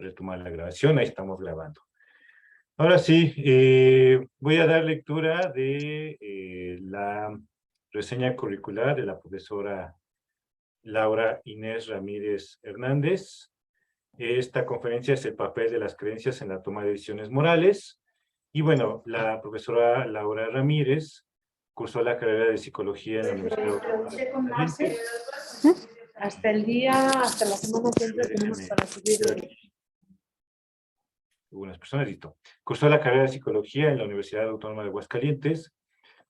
retomar la grabación. Ahí estamos grabando. Ahora sí, voy a dar lectura de la reseña curricular de la profesora Laura Inés Ramírez Hernández. Esta conferencia es el papel de las creencias en la toma de decisiones morales. Y bueno, la profesora Laura Ramírez cursó la carrera de Psicología en la Universidad Autónoma de Aguascalientes. Hasta la semana que entra tenemos para subir. Algunas personas, listo. Cursó la carrera de Psicología en la Universidad Autónoma de Aguascalientes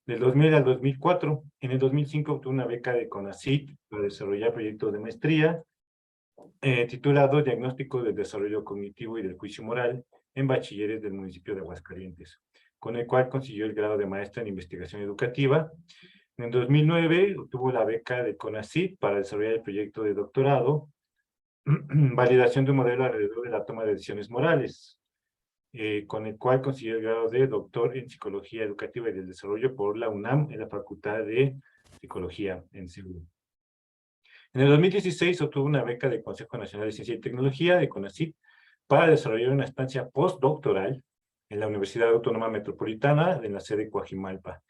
del 2000 al 2004. En el 2005 obtuvo una beca de CONACYT para desarrollar proyectos de maestría, titulado Diagnóstico del Desarrollo Cognitivo y del Juicio Moral en bachilleres del municipio de Aguascalientes, con el cual consiguió el grado de maestra en investigación educativa. En 2009 obtuvo la beca de CONACYT para desarrollar el proyecto de doctorado, validación de un modelo alrededor de la toma de decisiones morales, con el cual consiguió el grado de doctor en Psicología Educativa y del Desarrollo por la UNAM en la Facultad de Psicología en Seúl. En el 2016 obtuvo una beca del Consejo Nacional de Ciencia y Tecnología, de CONACYT, para desarrollar una estancia postdoctoral en la Universidad Autónoma Metropolitana de la sede Coajimalpa.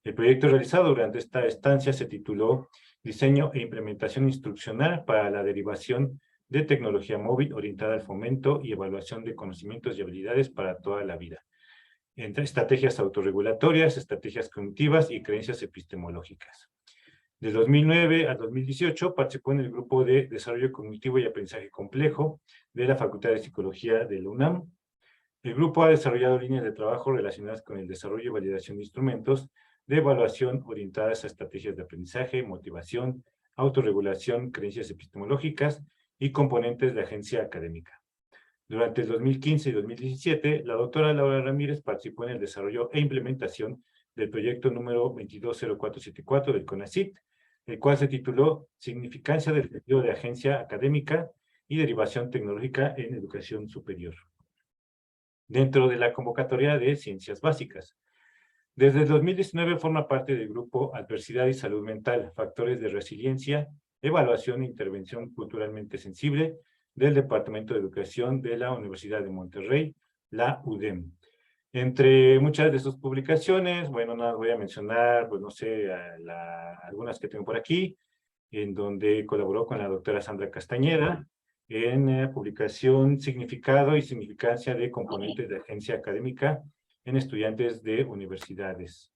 El proyecto realizado durante esta estancia se tituló Diseño e Implementación Instruccional para la Derivación de Tecnología Móvil orientada al fomento y evaluación de conocimientos y habilidades para toda la vida, entre estrategias autorregulatorias, estrategias cognitivas y creencias epistemológicas. De 2009 a 2018 participó en el Grupo de Desarrollo Cognitivo y Aprendizaje Complejo de la Facultad de Psicología de la UNAM. El grupo ha desarrollado líneas de trabajo relacionadas con el desarrollo y validación de instrumentos de evaluación orientadas a estrategias de aprendizaje, motivación, autorregulación, creencias epistemológicas y componentes de agencia académica. Durante el 2015 y 2017, la doctora Laura Ramírez participó en el desarrollo e implementación del proyecto número 220474 del CONACYT, el cual se tituló Significancia del sentido de agencia académica y derivación tecnológica en educación superior, dentro de la convocatoria de Ciencias Básicas. Desde el 2019 forma parte del grupo Adversidad y Salud Mental, Factores de Resiliencia, Evaluación e Intervención Culturalmente Sensible del Departamento de Educación de la Universidad de Monterrey, la UDEM. Entre muchas de sus publicaciones, bueno, no las voy a mencionar, pues no sé, algunas que tengo por aquí, en donde colaboró con la doctora Sandra Castañeda, en publicación Significado y Significancia de Componentes de Agencia Académica en estudiantes de universidades.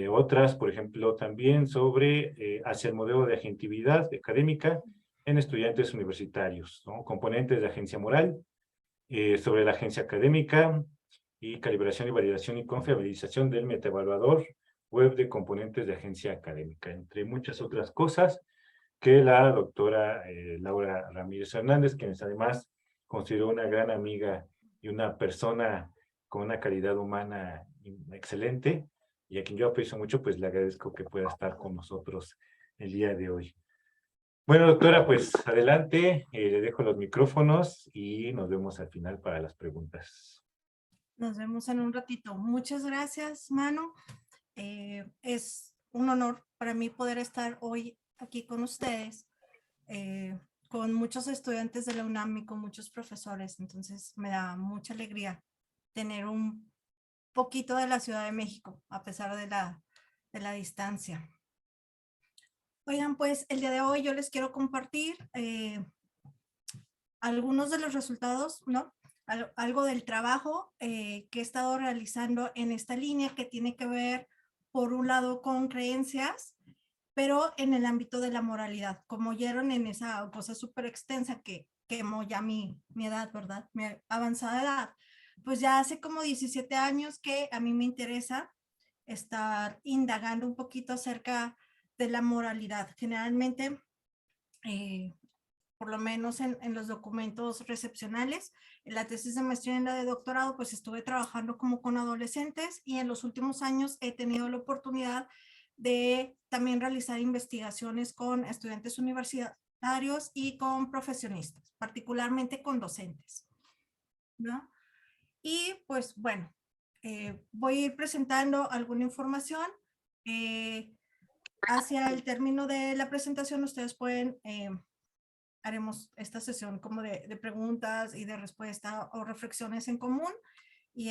Otras, por ejemplo, también sobre hacia el modelo de agentividad académica en estudiantes universitarios, ¿no? Componentes de agencia moral, sobre la agencia académica y calibración y validación y confiabilización del metaevaluador web de componentes de agencia académica, entre muchas otras cosas que la doctora Laura Ramírez Hernández, quien además considero una gran amiga y una persona con una calidad humana excelente, y a quien yo aprecio mucho, pues le agradezco que pueda estar con nosotros el día de hoy. Bueno, doctora, pues adelante, le dejo los micrófonos y nos vemos al final para las preguntas. Nos vemos en un ratito. Muchas gracias, Manu. Es un honor para mí poder estar hoy aquí con ustedes, con muchos estudiantes de la UNAM y con muchos profesores. Entonces me da mucha alegría tener un poquito de la Ciudad de México, a pesar de la distancia. Oigan, pues el día de hoy yo les quiero compartir algunos de los resultados, ¿no? Algo del trabajo que he estado realizando en esta línea que tiene que ver, por un lado, con creencias, pero en el ámbito de la moralidad, como oyeron en esa cosa súper extensa que quemó ya mi edad, ¿verdad? Mi avanzada edad. Pues ya hace como 17 años que a mí me interesa estar indagando un poquito acerca de la moralidad. Generalmente, por lo menos en los documentos recepcionales, en la tesis de maestría y en la de doctorado, pues estuve trabajando como con adolescentes, y en los últimos años he tenido la oportunidad de también realizar investigaciones con estudiantes universitarios y con profesionistas, particularmente con docentes, ¿no? Y pues bueno, voy a ir presentando alguna información. Hacia el término de la presentación ustedes pueden haremos esta sesión como de preguntas y de respuesta o reflexiones en común. Y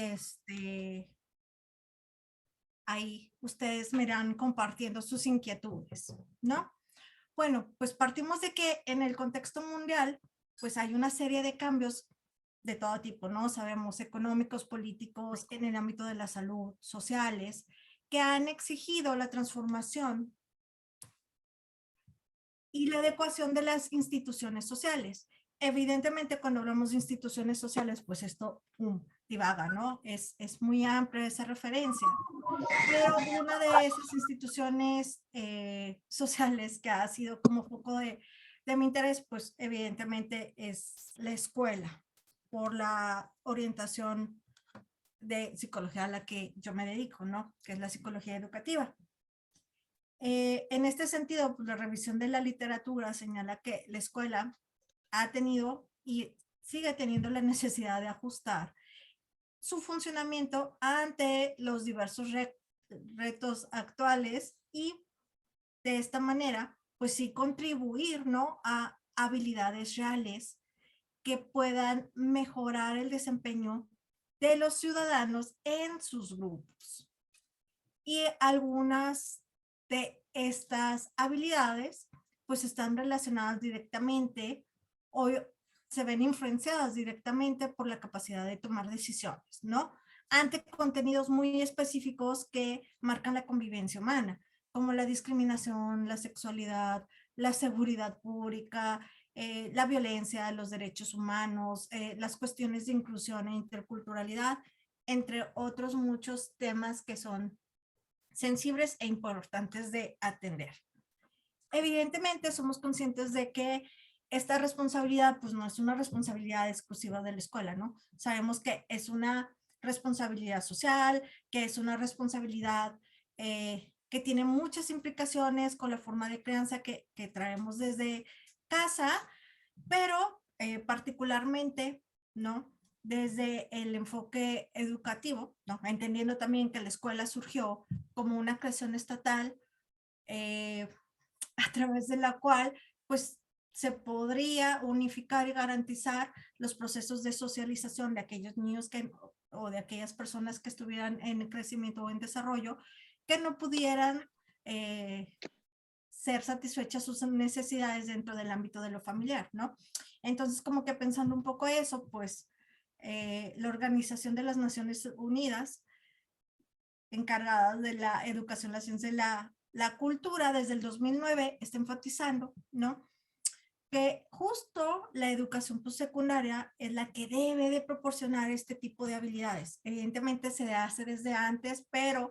ahí ustedes me irán compartiendo sus inquietudes, ¿no? Bueno, pues partimos de que en el contexto mundial, pues hay una serie de cambios de todo tipo, ¿no? Sabemos económicos, políticos, en el ámbito de la salud, sociales, que han exigido la transformación y la adecuación de las instituciones sociales. Evidentemente, cuando hablamos de instituciones sociales, pues esto divaga, ¿no? Es muy amplia esa referencia. Pero una de esas instituciones sociales que ha sido como foco de mi interés, pues evidentemente es la escuela, por la orientación de psicología a la que yo me dedico, ¿no? Que es la psicología educativa. En este sentido, pues, la revisión de la literatura señala que la escuela ha tenido y sigue teniendo la necesidad de ajustar su funcionamiento ante los diversos retos actuales y de esta manera, pues sí contribuir, ¿no? A habilidades reales que puedan mejorar el desempeño de los ciudadanos en sus grupos. Y algunas de estas habilidades pues están relacionadas directamente o se ven influenciadas directamente por la capacidad de tomar decisiones, ¿no? Ante contenidos muy específicos que marcan la convivencia humana, como la discriminación, la sexualidad, la seguridad pública, la violencia, los derechos humanos, las cuestiones de inclusión e interculturalidad, entre otros muchos temas que son sensibles e importantes de atender. Evidentemente somos conscientes de que esta responsabilidad pues no es una responsabilidad exclusiva de la escuela, ¿no? Sabemos que es una responsabilidad social, que es una responsabilidad que tiene muchas implicaciones con la forma de crianza que traemos desde casa, pero particularmente, ¿no? Desde el enfoque educativo, ¿no? Entendiendo también que la escuela surgió como una creación estatal a través de la cual pues se podría unificar y garantizar los procesos de socialización de aquellos niños o de aquellas personas que estuvieran en crecimiento o en desarrollo que no pudieran ser satisfechas sus necesidades dentro del ámbito de lo familiar, ¿no? Entonces, como que pensando un poco eso, pues la Organización de las Naciones Unidas, encargada de la educación, la ciencia y la cultura, desde el 2009, está enfatizando, ¿no? Que justo la educación postsecundaria es la que debe de proporcionar este tipo de habilidades. Evidentemente se hace desde antes, pero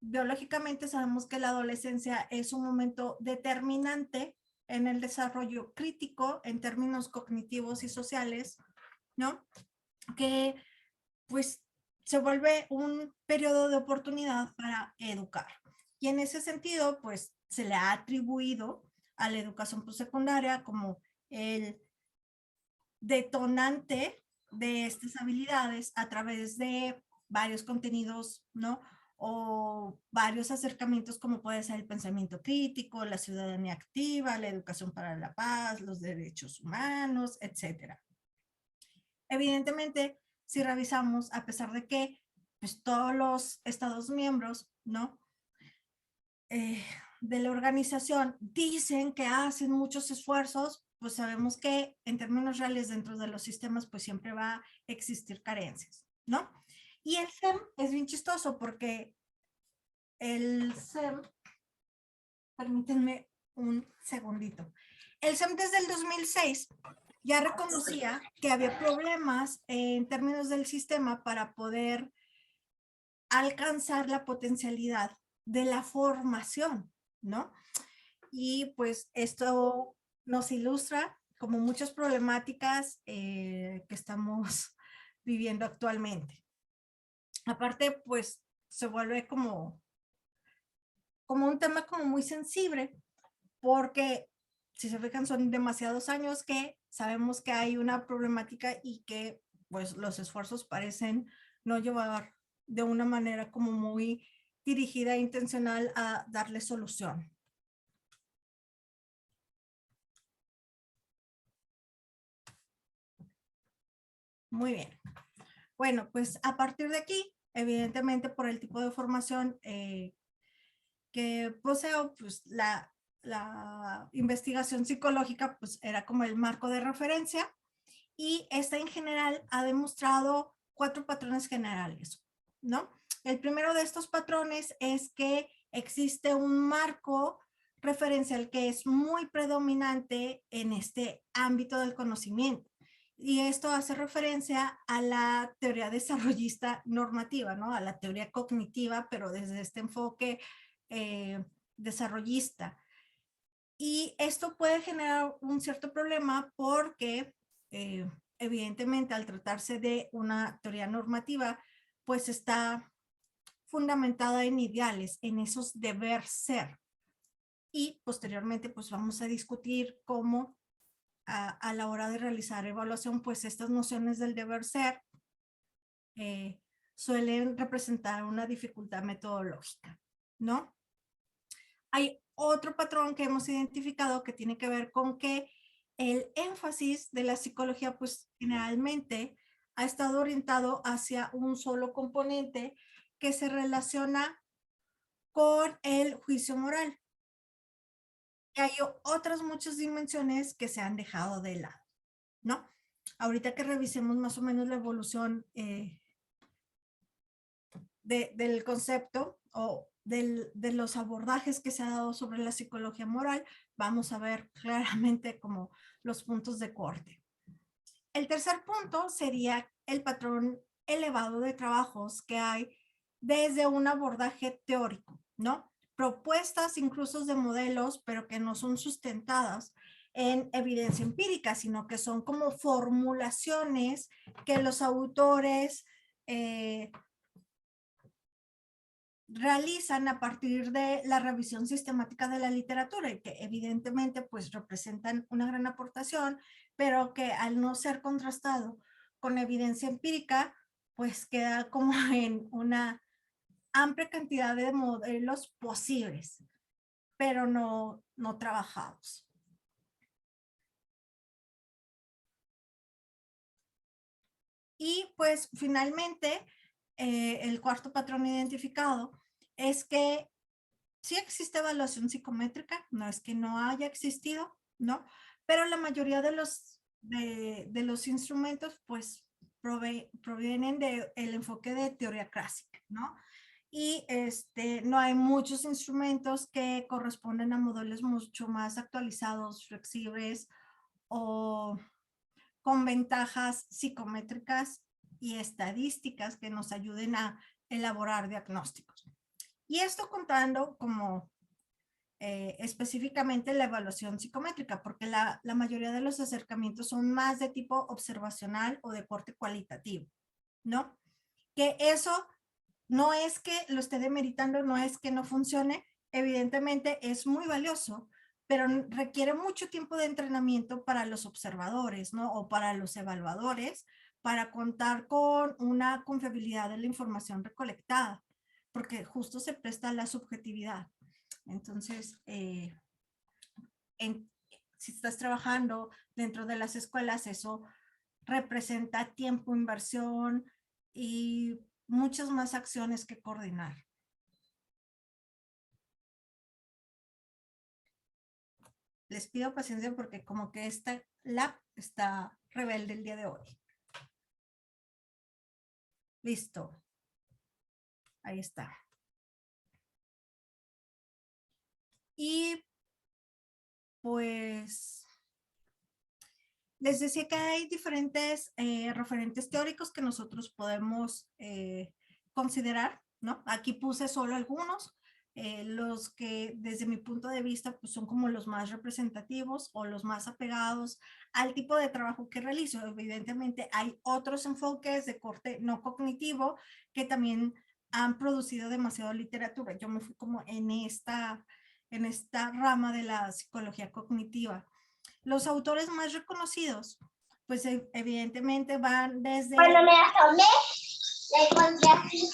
biológicamente sabemos que la adolescencia es un momento determinante en el desarrollo crítico en términos cognitivos y sociales, ¿no? Que pues se vuelve un periodo de oportunidad para educar. Y en ese sentido, pues se le ha atribuido a la educación postsecundaria como el detonante de estas habilidades a través de varios contenidos, ¿no? O varios acercamientos como puede ser el pensamiento crítico, la ciudadanía activa, la educación para la paz, los derechos humanos, etcétera. Evidentemente, si revisamos, a pesar de que pues, todos los estados miembros, ¿no? De la organización dicen que hacen muchos esfuerzos, pues sabemos que en términos reales dentro de los sistemas pues siempre va a existir carencias, ¿no? Y el SEM es bien chistoso porque el SEM, permítanme un segundito, el SEM desde el 2006 ya reconocía que había problemas en términos del sistema para poder alcanzar la potencialidad de la formación, ¿no? Y pues esto nos ilustra como muchas problemáticas que estamos viviendo actualmente. Aparte, pues se vuelve como un tema como muy sensible, porque si se fijan son demasiados años que sabemos que hay una problemática y que pues los esfuerzos parecen no llevar de una manera como muy dirigida e intencional a darle solución. Muy bien. Bueno, pues a partir de aquí, evidentemente por el tipo de formación que poseo, pues la investigación psicológica pues era como el marco de referencia, y esta en general ha demostrado 4 patrones generales, ¿no? El primero de estos patrones es que existe un marco referencial que es muy predominante en este ámbito del conocimiento. Y esto hace referencia a la teoría desarrollista normativa, ¿no? A la teoría cognitiva, pero desde este enfoque desarrollista. Y esto puede generar un cierto problema porque evidentemente al tratarse de una teoría normativa, pues está fundamentada en ideales, en esos deber ser. Y posteriormente pues vamos a discutir cómo a la hora de realizar evaluación, pues estas nociones del deber ser suelen representar una dificultad metodológica, ¿no? Hay otro patrón que hemos identificado que tiene que ver con que el énfasis de la psicología, pues generalmente ha estado orientado hacia un solo componente que se relaciona con el juicio moral. Y hay otras muchas dimensiones que se han dejado de lado, ¿no? Ahorita que revisemos más o menos la evolución del concepto o de los abordajes que se ha dado sobre la psicología moral, vamos a ver claramente como los puntos de corte. El tercer punto sería el patrón elevado de trabajos que hay desde un abordaje teórico, ¿no? Propuestas incluso de modelos, pero que no son sustentadas en evidencia empírica, sino que son como formulaciones que los autores realizan a partir de la revisión sistemática de la literatura y que evidentemente pues representan una gran aportación, pero que al no ser contrastado con evidencia empírica, pues queda como en una amplia cantidad de modelos posibles, pero no trabajados. Y pues finalmente, el cuarto patrón identificado es que sí existe evaluación psicométrica, no es que no haya existido, ¿no? Pero la mayoría de los instrumentos, pues, provienen del enfoque de teoría clásica, ¿no? Y no hay muchos instrumentos que corresponden a modelos mucho más actualizados, flexibles o con ventajas psicométricas y estadísticas que nos ayuden a elaborar diagnósticos. Y esto contando como específicamente la evaluación psicométrica, porque la mayoría de los acercamientos son más de tipo observacional o de corte cualitativo, ¿no? Que eso no es que lo esté demeritando, no es que no funcione, evidentemente es muy valioso, pero requiere mucho tiempo de entrenamiento para los observadores, ¿no? O para los evaluadores, para contar con una confiabilidad de la información recolectada, porque justo se presta a la subjetividad. Entonces, si estás trabajando dentro de las escuelas, eso representa tiempo, inversión y muchas más acciones que coordinar. Les pido paciencia porque como que esta lab está rebelde el día de hoy. Listo. Ahí está. Y pues les decía que hay diferentes referentes teóricos que nosotros podemos considerar, ¿no? Aquí puse solo algunos, los que desde mi punto de vista pues son como los más representativos o los más apegados al tipo de trabajo que realizo. Evidentemente hay otros enfoques de corte no cognitivo que también han producido demasiada literatura. Yo me fui como en esta rama de la psicología cognitiva. Los autores más reconocidos, pues evidentemente van desde... Cuando me asomé, la encontré aquí.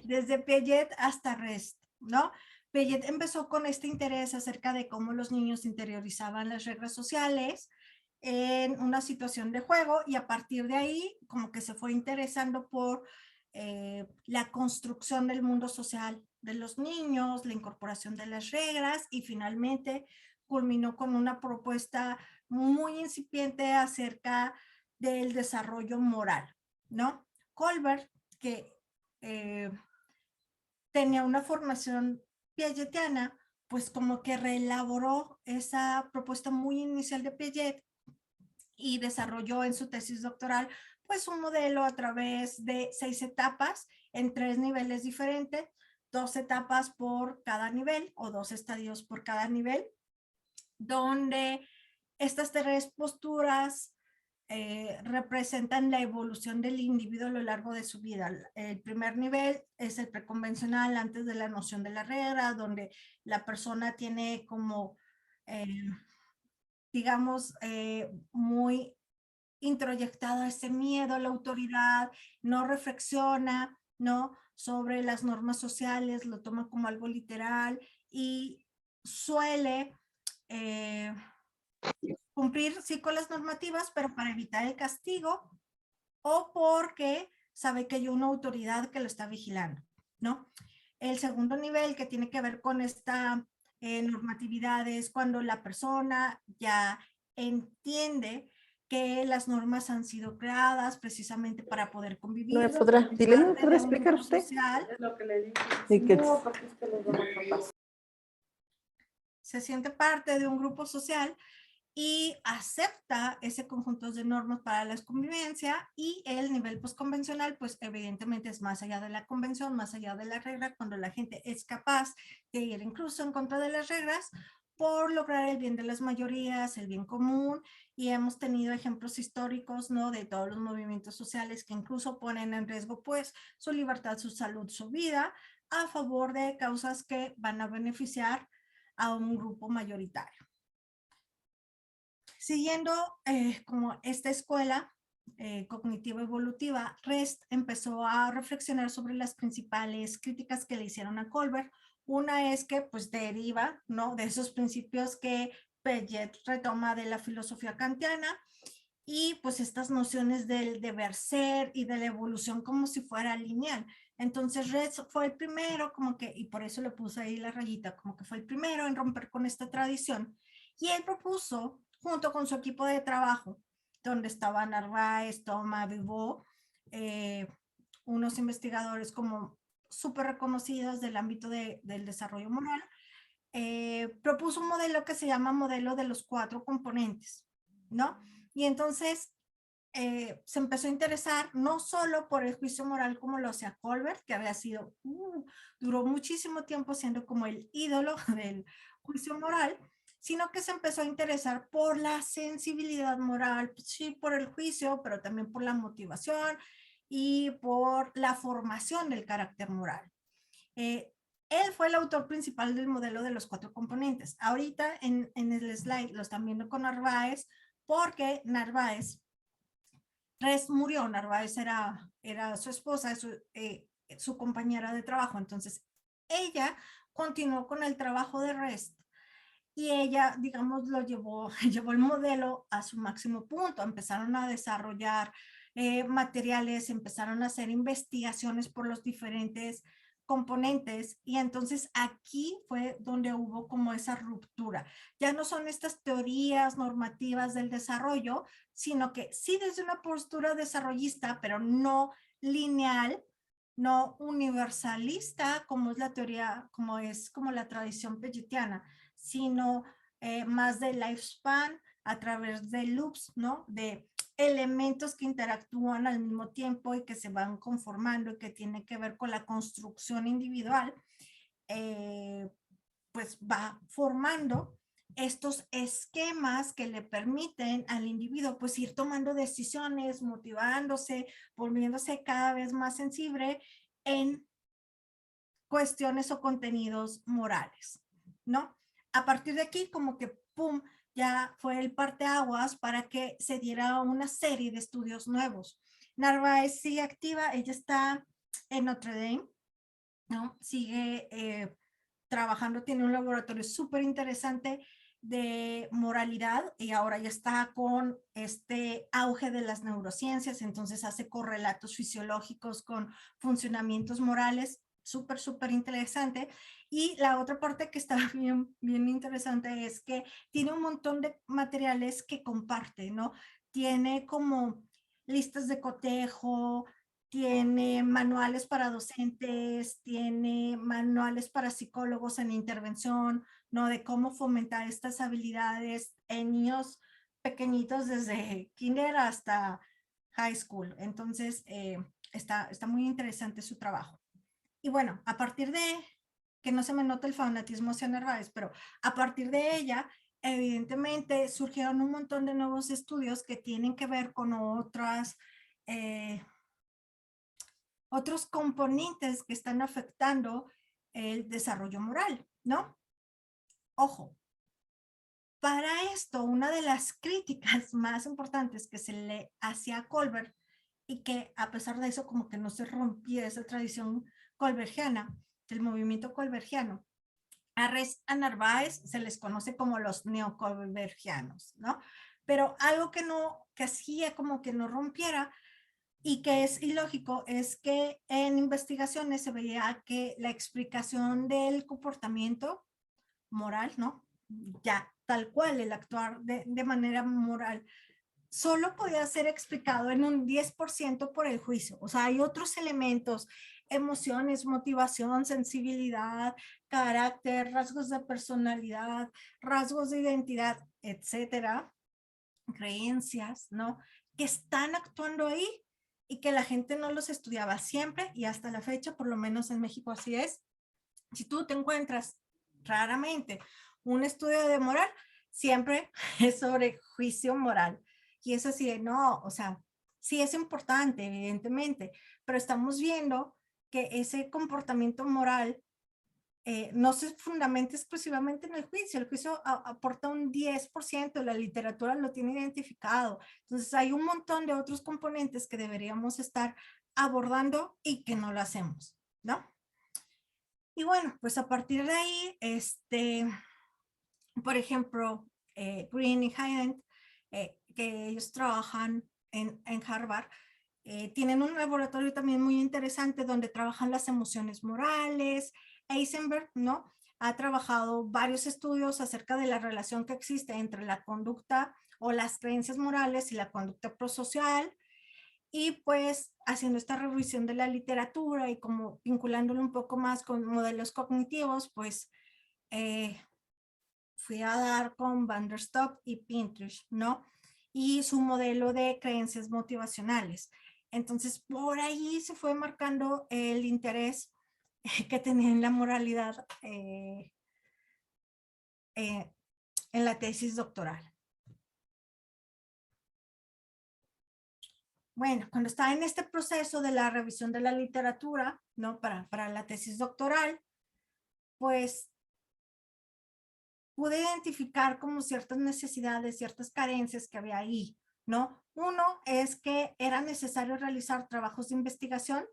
Desde Piaget hasta Rest, ¿no? Piaget empezó con este interés acerca de cómo los niños interiorizaban las reglas sociales en una situación de juego y a partir de ahí como que se fue interesando por la construcción del mundo social de los niños, la incorporación de las reglas y finalmente culminó con una propuesta muy incipiente acerca del desarrollo moral, ¿no? Colbert, que tenía una formación piagetiana, pues como que reelaboró esa propuesta muy inicial de Piaget y desarrolló en su tesis doctoral pues un modelo a través de 6 etapas en 3 niveles diferentes, 2 etapas por cada nivel o 2 estadios por cada nivel, donde estas 3 posturas representan la evolución del individuo a lo largo de su vida. El primer nivel es el preconvencional antes de la noción de la regla, donde la persona tiene como, digamos, muy introyectado ese miedo a la autoridad, no reflexiona, ¿no? Sobre las normas sociales, lo toma como algo literal y suele cumplir sí con las normativas, pero para evitar el castigo o porque sabe que hay una autoridad que lo está vigilando, ¿no? El segundo nivel que tiene que ver con esta normatividad es cuando la persona ya entiende que las normas han sido creadas precisamente para poder convivir. ¿No me podrá, dile, ¿no me podrá explicar usted? Social, Es lo que le dije. Sí, que No, porque es que los vamos a cambiar. se siente parte de un grupo social y acepta ese conjunto de normas para la convivencia y el nivel postconvencional, pues evidentemente es más allá de la convención, más allá de la regla, cuando la gente es capaz de ir incluso en contra de las reglas por lograr el bien de las mayorías, el bien común, y hemos tenido ejemplos históricos, ¿no? De todos los movimientos sociales que incluso ponen en riesgo, pues, su libertad, su salud, su vida, a favor de causas que van a beneficiar a un grupo mayoritario. Siguiendo como esta escuela cognitiva evolutiva, Rest empezó a reflexionar sobre las principales críticas que le hicieron a Colbert. Una es que pues deriva, ¿no?, de esos principios que Piaget retoma de la filosofía kantiana y pues estas nociones del deber ser y de la evolución como si fuera lineal. Entonces Rest fue el primero como que, y por eso le puse ahí la rayita, como que fue el primero en romper con esta tradición. Y él propuso, junto con su equipo de trabajo, donde estaban Narváez, Thomas, Vivot, unos investigadores como súper reconocidos del ámbito del desarrollo moral, propuso un modelo que se llama modelo de los 4 componentes, ¿no? Y entonces se empezó a interesar no solo por el juicio moral como lo hacía Colbert, que había sido, duró muchísimo tiempo siendo como el ídolo del juicio moral, sino que se empezó a interesar por la sensibilidad moral, sí, por el juicio, pero también por la motivación y por la formación del carácter moral. Él fue el autor principal del modelo de los 4 componentes. Ahorita en el slide lo están viendo con Narváez, porque Narváez murió. Narváez era su esposa, su compañera de trabajo. Entonces, ella continuó con el trabajo de Rest y ella, digamos, llevó el modelo a su máximo punto. Empezaron a desarrollar materiales, empezaron a hacer investigaciones por los diferentes componentes y entonces aquí fue donde hubo como esa ruptura. Ya no son estas teorías normativas del desarrollo, sino que sí desde una postura desarrollista, pero no lineal, no universalista, como es la teoría, como la tradición piagetiana, sino más de lifespan a través de loops, ¿no? De elementos que interactúan al mismo tiempo y que se van conformando y que tiene que ver con la construcción individual, pues va formando estos esquemas que le permiten al individuo pues ir tomando decisiones, motivándose, volviéndose cada vez más sensible en cuestiones o contenidos morales, ¿no? A partir de aquí como que pum, ya fue el parteaguas para que se diera una serie de estudios nuevos. Narváez sigue activa, ella está en Notre Dame, ¿no? Sigue trabajando, tiene un laboratorio súper interesante de moralidad y ahora ya está con este auge de las neurociencias, entonces hace correlatos fisiológicos con funcionamientos morales, súper, súper interesante. Y la otra parte que está bien, bien interesante es que tiene un montón de materiales que comparte, ¿no? Tiene como listas de cotejo, tiene manuales para docentes, tiene manuales para psicólogos en intervención, ¿no? De cómo fomentar estas habilidades en niños pequeñitos desde kinder hasta high school. Entonces, está muy interesante su trabajo. Y bueno, a partir de, que no se me nota el fanatismo hacia Narváez, pero a partir de ella, evidentemente surgieron un montón de nuevos estudios que tienen que ver con otros componentes que están afectando el desarrollo moral, ¿no? Ojo, para esto, una de las críticas más importantes que se le hacía a Kohlberg y que a pesar de eso como que no se rompía esa tradición kohlbergiana, del movimiento kohlbergiano, a Narváez se les conoce como los neokohlbergianos, ¿no? Pero algo que hacía como que no rompiera y que es ilógico es que en investigaciones se veía que la explicación del comportamiento moral, ¿no? Ya, tal cual, el actuar de manera moral, solo podía ser explicado en un 10% por el juicio. O sea, hay otros elementos, emociones, motivación, sensibilidad, carácter, rasgos de personalidad, rasgos de identidad, etcétera, creencias, ¿no? Que están actuando ahí y que la gente no los estudiaba siempre y hasta la fecha, por lo menos en México así es. Si tú te encuentras raramente un estudio de moral, siempre es sobre juicio moral. Y es así de, no, o sea, sí es importante, evidentemente, pero estamos viendo que ese comportamiento moral no se fundamenta exclusivamente en el juicio. El juicio aporta un 10%, la literatura lo tiene identificado. Entonces hay un montón de otros componentes que deberíamos estar abordando y que no lo hacemos, ¿no? Y bueno, pues a partir de ahí, por ejemplo, Green y Hyland, que ellos trabajan en Harvard, tienen un laboratorio también muy interesante donde trabajan las emociones morales. Eisenberg, ¿no? Ha trabajado varios estudios acerca de la relación que existe entre la conducta o las creencias morales y la conducta prosocial. Y pues haciendo esta revisión de la literatura y como vinculándolo un poco más con modelos cognitivos, pues fui a dar con Van der Stoep y Pinterest, ¿no? Y su modelo de creencias motivacionales. Entonces, por ahí se fue marcando el interés que tenía en la moralidad en la tesis doctoral. Bueno, cuando estaba en este proceso de la revisión de la literatura, ¿no? Para la tesis doctoral, pues pude identificar como ciertas necesidades, ciertas carencias que había ahí, ¿no? Uno es que era necesario realizar trabajos de investigación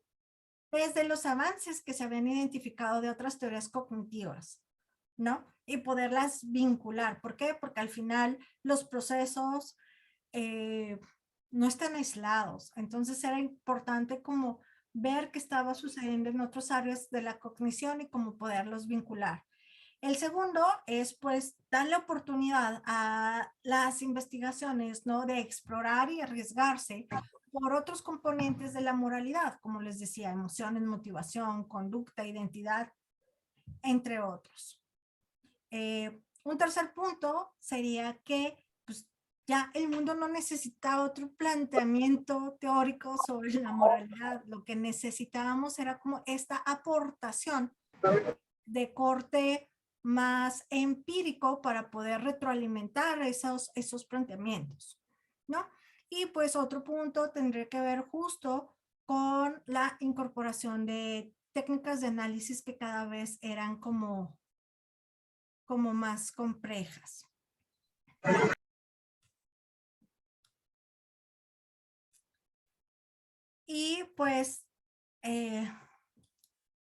desde los avances que se habían identificado de otras teorías cognitivas, ¿no? Y poderlas vincular. ¿Por qué? Porque al final los procesos no están aislados. Entonces era importante como ver qué estaba sucediendo en otras áreas de la cognición y cómo poderlos vincular. El segundo es pues dar la oportunidad a las investigaciones, ¿no? De explorar y arriesgarse por otros componentes de la moralidad, como les decía, emociones, motivación, conducta, identidad, entre otros. Un tercer punto sería que pues, ya el mundo no necesitaba otro planteamiento teórico sobre la moralidad. Lo que necesitábamos era como esta aportación de corte más empírico para poder retroalimentar esos planteamientos, ¿no? Y pues otro punto tendría que ver justo con la incorporación de técnicas de análisis que cada vez eran como más complejas. Y pues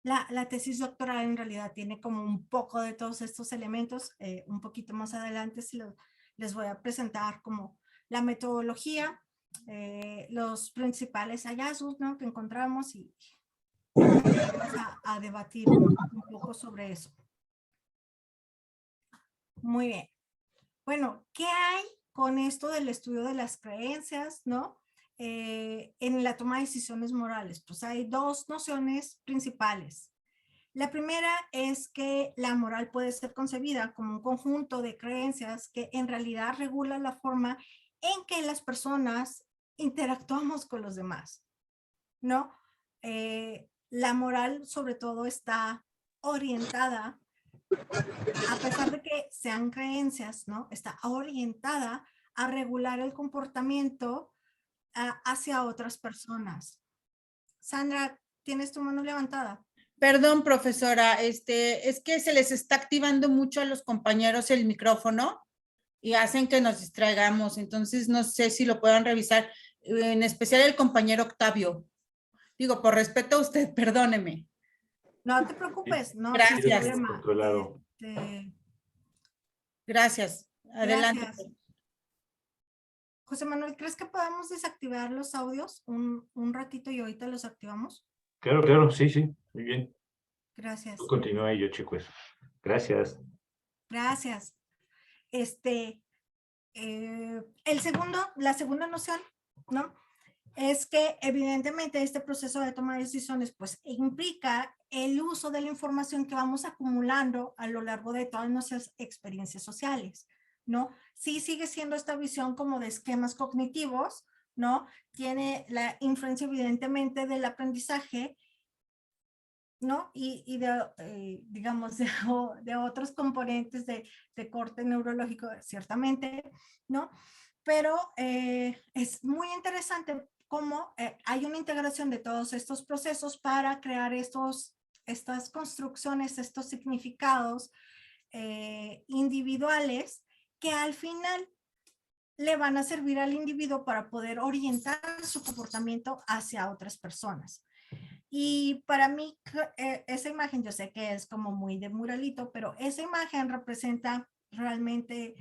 La tesis doctoral en realidad tiene como un poco de todos estos elementos. Un poquito más adelante les voy a presentar como la metodología, los principales hallazgos, ¿no?, que encontramos y vamos a debatir un poco sobre eso. Muy bien. Bueno, ¿qué hay con esto del estudio de las creencias, ¿no? En la toma de decisiones morales? Pues hay dos nociones principales. La primera es que la moral puede ser concebida como un conjunto de creencias que en realidad regula la forma en que las personas interactuamos con los demás, ¿no? La moral sobre todo está orientada, a pesar de que sean creencias, ¿no?, está orientada a regular el comportamiento hacia otras personas. Sandra, ¿tienes tu mano levantada? Perdón, profesora, es que se les está activando mucho a los compañeros el micrófono y hacen que nos distraigamos, entonces no sé si lo puedan revisar, en especial el compañero Octavio. Digo, por respeto a usted, perdóneme. No te preocupes, no, Gracias. sin problema. Controlado. Gracias. Adelante. Gracias. José Manuel, ¿crees que podamos desactivar los audios un ratito y ahorita los activamos? Claro, claro, sí, sí, muy bien. Gracias. Tú continúa y yo checo eso. Gracias. Gracias. La segunda noción, ¿no?, es que evidentemente este proceso de toma de decisiones pues implica el uso de la información que vamos acumulando a lo largo de todas nuestras experiencias sociales, ¿no? Sí sigue siendo esta visión como de esquemas cognitivos, ¿no? Tiene la influencia evidentemente del aprendizaje, ¿no? Y de, digamos, de otros componentes de corte neurológico, ciertamente, ¿no? Pero es muy interesante cómo hay una integración de todos estos procesos para crear estas construcciones, estos significados individuales que al final le van a servir al individuo para poder orientar su comportamiento hacia otras personas. Y para mí, esa imagen, yo sé que es como muy de muralito, pero esa imagen representa realmente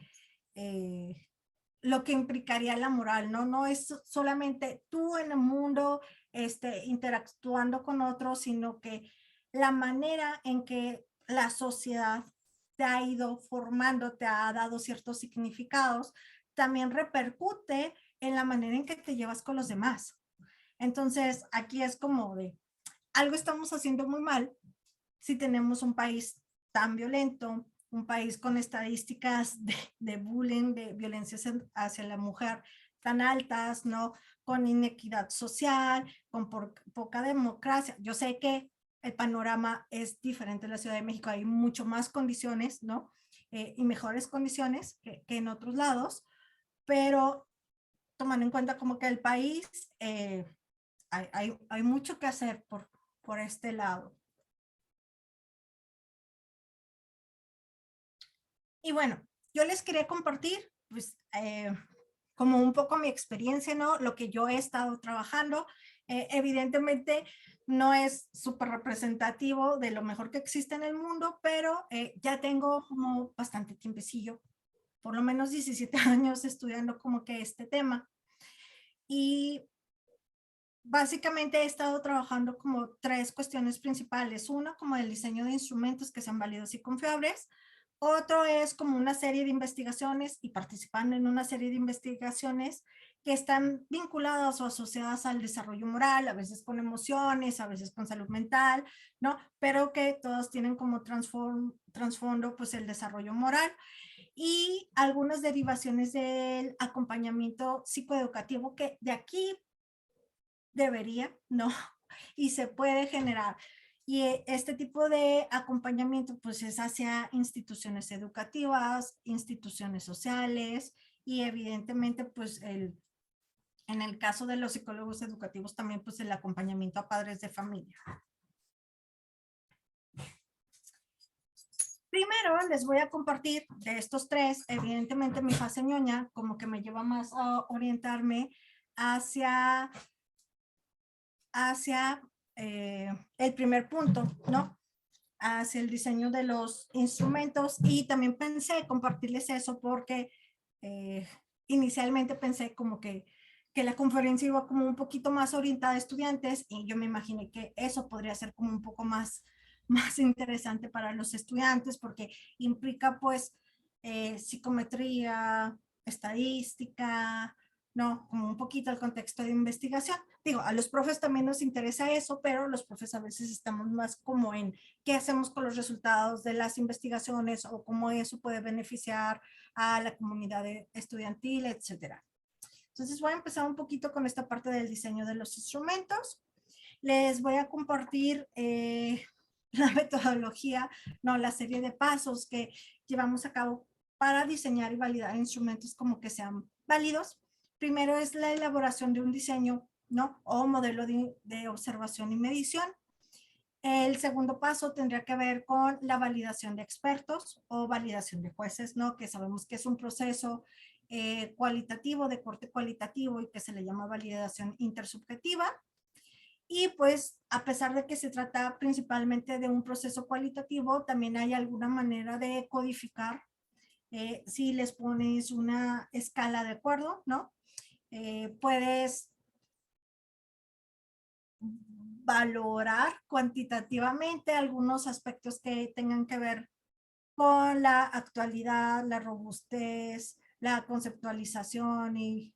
lo que implicaría la moral, ¿no? No es solamente tú en el mundo interactuando con otros, sino que la manera en que la sociedad te ha ido formando, te ha dado ciertos significados, también repercute en la manera en que te llevas con los demás. Entonces, aquí es como de, algo estamos haciendo muy mal si tenemos un país tan violento, un país con estadísticas de bullying, de violencia hacia la mujer tan altas, ¿no? Con inequidad social, con poca democracia. Yo sé que el panorama es diferente en la Ciudad de México, hay mucho más condiciones, ¿no? Y mejores condiciones que en otros lados, pero tomando en cuenta como que el país, hay mucho que hacer por este lado. Y bueno, yo les quería compartir, pues, como un poco mi experiencia, ¿no? Lo que yo he estado trabajando. Evidentemente no es súper representativo de lo mejor que existe en el mundo, pero ya tengo como bastante tiempecillo, por lo menos 17 años estudiando como que este tema. Y básicamente he estado trabajando como tres cuestiones principales. Una, como el diseño de instrumentos que sean válidos y confiables. Otro es como una serie de investigaciones y participando en una serie de investigaciones que están vinculadas o asociadas al desarrollo moral, a veces con emociones, a veces con salud mental, ¿no? Pero que todas tienen como trasfondo pues el desarrollo moral y algunas derivaciones del acompañamiento psicoeducativo que de aquí debería, ¿no? Y se puede generar. Y este tipo de acompañamiento pues es hacia instituciones educativas, instituciones sociales y evidentemente pues en el caso de los psicólogos educativos también pues el acompañamiento a padres de familia. Primero les voy a compartir de estos tres, evidentemente mi fase ñoña como que me lleva más a orientarme hacia el primer punto, ¿no? Hacia el diseño de los instrumentos, y también pensé compartirles eso porque inicialmente pensé como que la conferencia iba como un poquito más orientada a estudiantes, y yo me imaginé que eso podría ser como un poco más interesante para los estudiantes, porque implica pues psicometría, estadística, ¿no? Como un poquito el contexto de investigación. Digo, a los profes también nos interesa eso, pero los profes a veces estamos más como en qué hacemos con los resultados de las investigaciones o cómo eso puede beneficiar a la comunidad estudiantil, etcétera. Entonces voy a empezar un poquito con esta parte del diseño de los instrumentos. Les voy a compartir la metodología, no, la serie de pasos que llevamos a cabo para diseñar y validar instrumentos como que sean válidos. Primero es la elaboración de un diseño, ¿no? O modelo de observación y medición. El segundo paso tendría que ver con la validación de expertos o validación de jueces, ¿no? Que sabemos que es un proceso cualitativo, de corte cualitativo, y que se le llama validación intersubjetiva. Y pues a pesar de que se trata principalmente de un proceso cualitativo, también hay alguna manera de codificar. Si les pones una escala de acuerdo, ¿no? Puedes valorar cuantitativamente algunos aspectos que tengan que ver con la actualidad, la robustez, la conceptualización y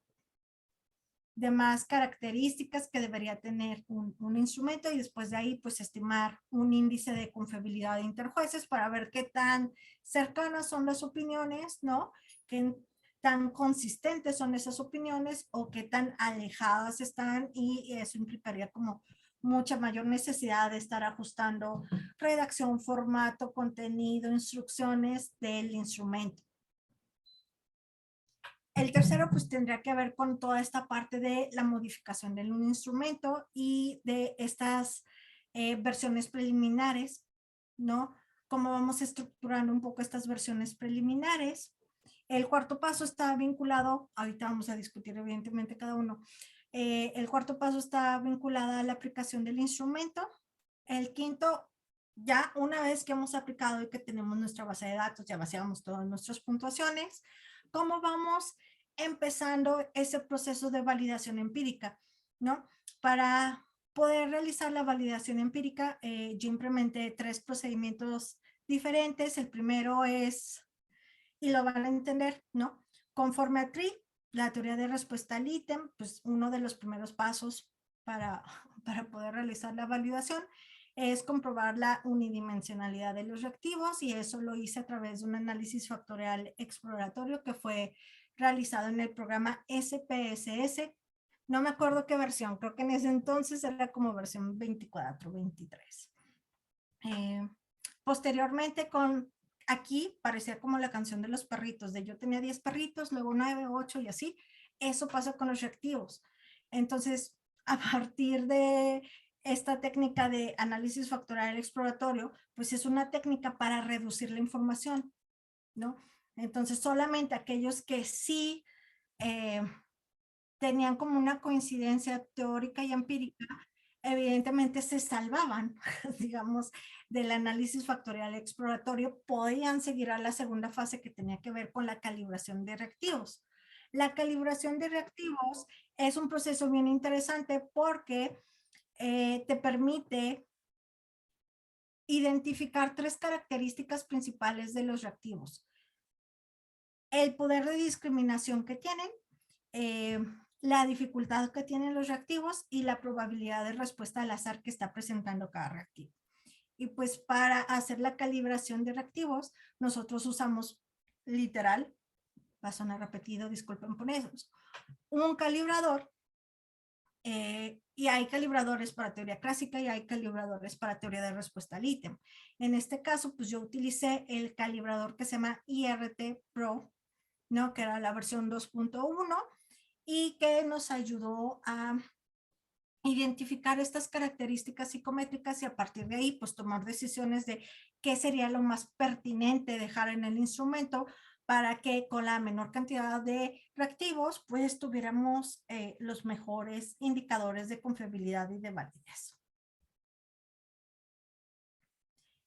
demás características que debería tener un instrumento, y después de ahí pues estimar un índice de confiabilidad de interjueces para ver qué tan cercanas son las opiniones, ¿no? Qué tan consistentes son esas opiniones o qué tan alejadas están, y eso implicaría como mucha mayor necesidad de estar ajustando redacción, formato, contenido, instrucciones del instrumento. El tercero pues tendría que ver con toda esta parte de la modificación de un instrumento y de estas versiones preliminares, ¿no? Cómo vamos estructurando un poco estas versiones preliminares. El cuarto paso está vinculado, ahorita vamos a discutir evidentemente cada uno, el cuarto paso está vinculado a la aplicación del instrumento. El quinto, ya una vez que hemos aplicado y que tenemos nuestra base de datos, ya vaciamos todas nuestras puntuaciones, ¿cómo vamos empezando ese proceso de validación empírica, ¿no? Para poder realizar la validación empírica, yo implementé 3 procedimientos diferentes. El primero es, y lo van a entender, ¿no? Conforme a TREE, la teoría de respuesta al ítem, pues uno de los primeros pasos para poder realizar la validación es comprobar la unidimensionalidad de los reactivos, y eso lo hice a través de un análisis factorial exploratorio que fue realizado en el programa SPSS. No me acuerdo qué versión, creo que en ese entonces era como versión 24, 23. Posteriormente aquí parecía como la canción de los perritos, de yo tenía 10 perritos, luego 9, 8 y así. Eso pasa con los reactivos. Entonces, a partir de esta técnica de análisis factorial exploratorio, pues es una técnica para reducir la información, ¿no? Entonces, solamente aquellos que sí tenían como una coincidencia teórica y empírica, evidentemente se salvaban, digamos, del análisis factorial exploratorio, podían seguir a la segunda fase que tenía que ver con la calibración de reactivos. La calibración de reactivos es un proceso bien interesante porque te permite identificar 3 características principales de los reactivos. El poder de discriminación que tienen, la dificultad que tienen los reactivos y la probabilidad de respuesta al azar que está presentando cada reactivo. Y pues para hacer la calibración de reactivos, nosotros usamos literal, va a sonar repetido, disculpen por eso, un calibrador, y hay calibradores para teoría clásica y hay calibradores para teoría de respuesta al ítem. En este caso, pues yo utilicé el calibrador que se llama IRT Pro, ¿no? Que era la versión 2.1 y que nos ayudó a identificar estas características psicométricas y a partir de ahí pues tomar decisiones de qué sería lo más pertinente dejar en el instrumento para que con la menor cantidad de reactivos pues tuviéramos los mejores indicadores de confiabilidad y de validez.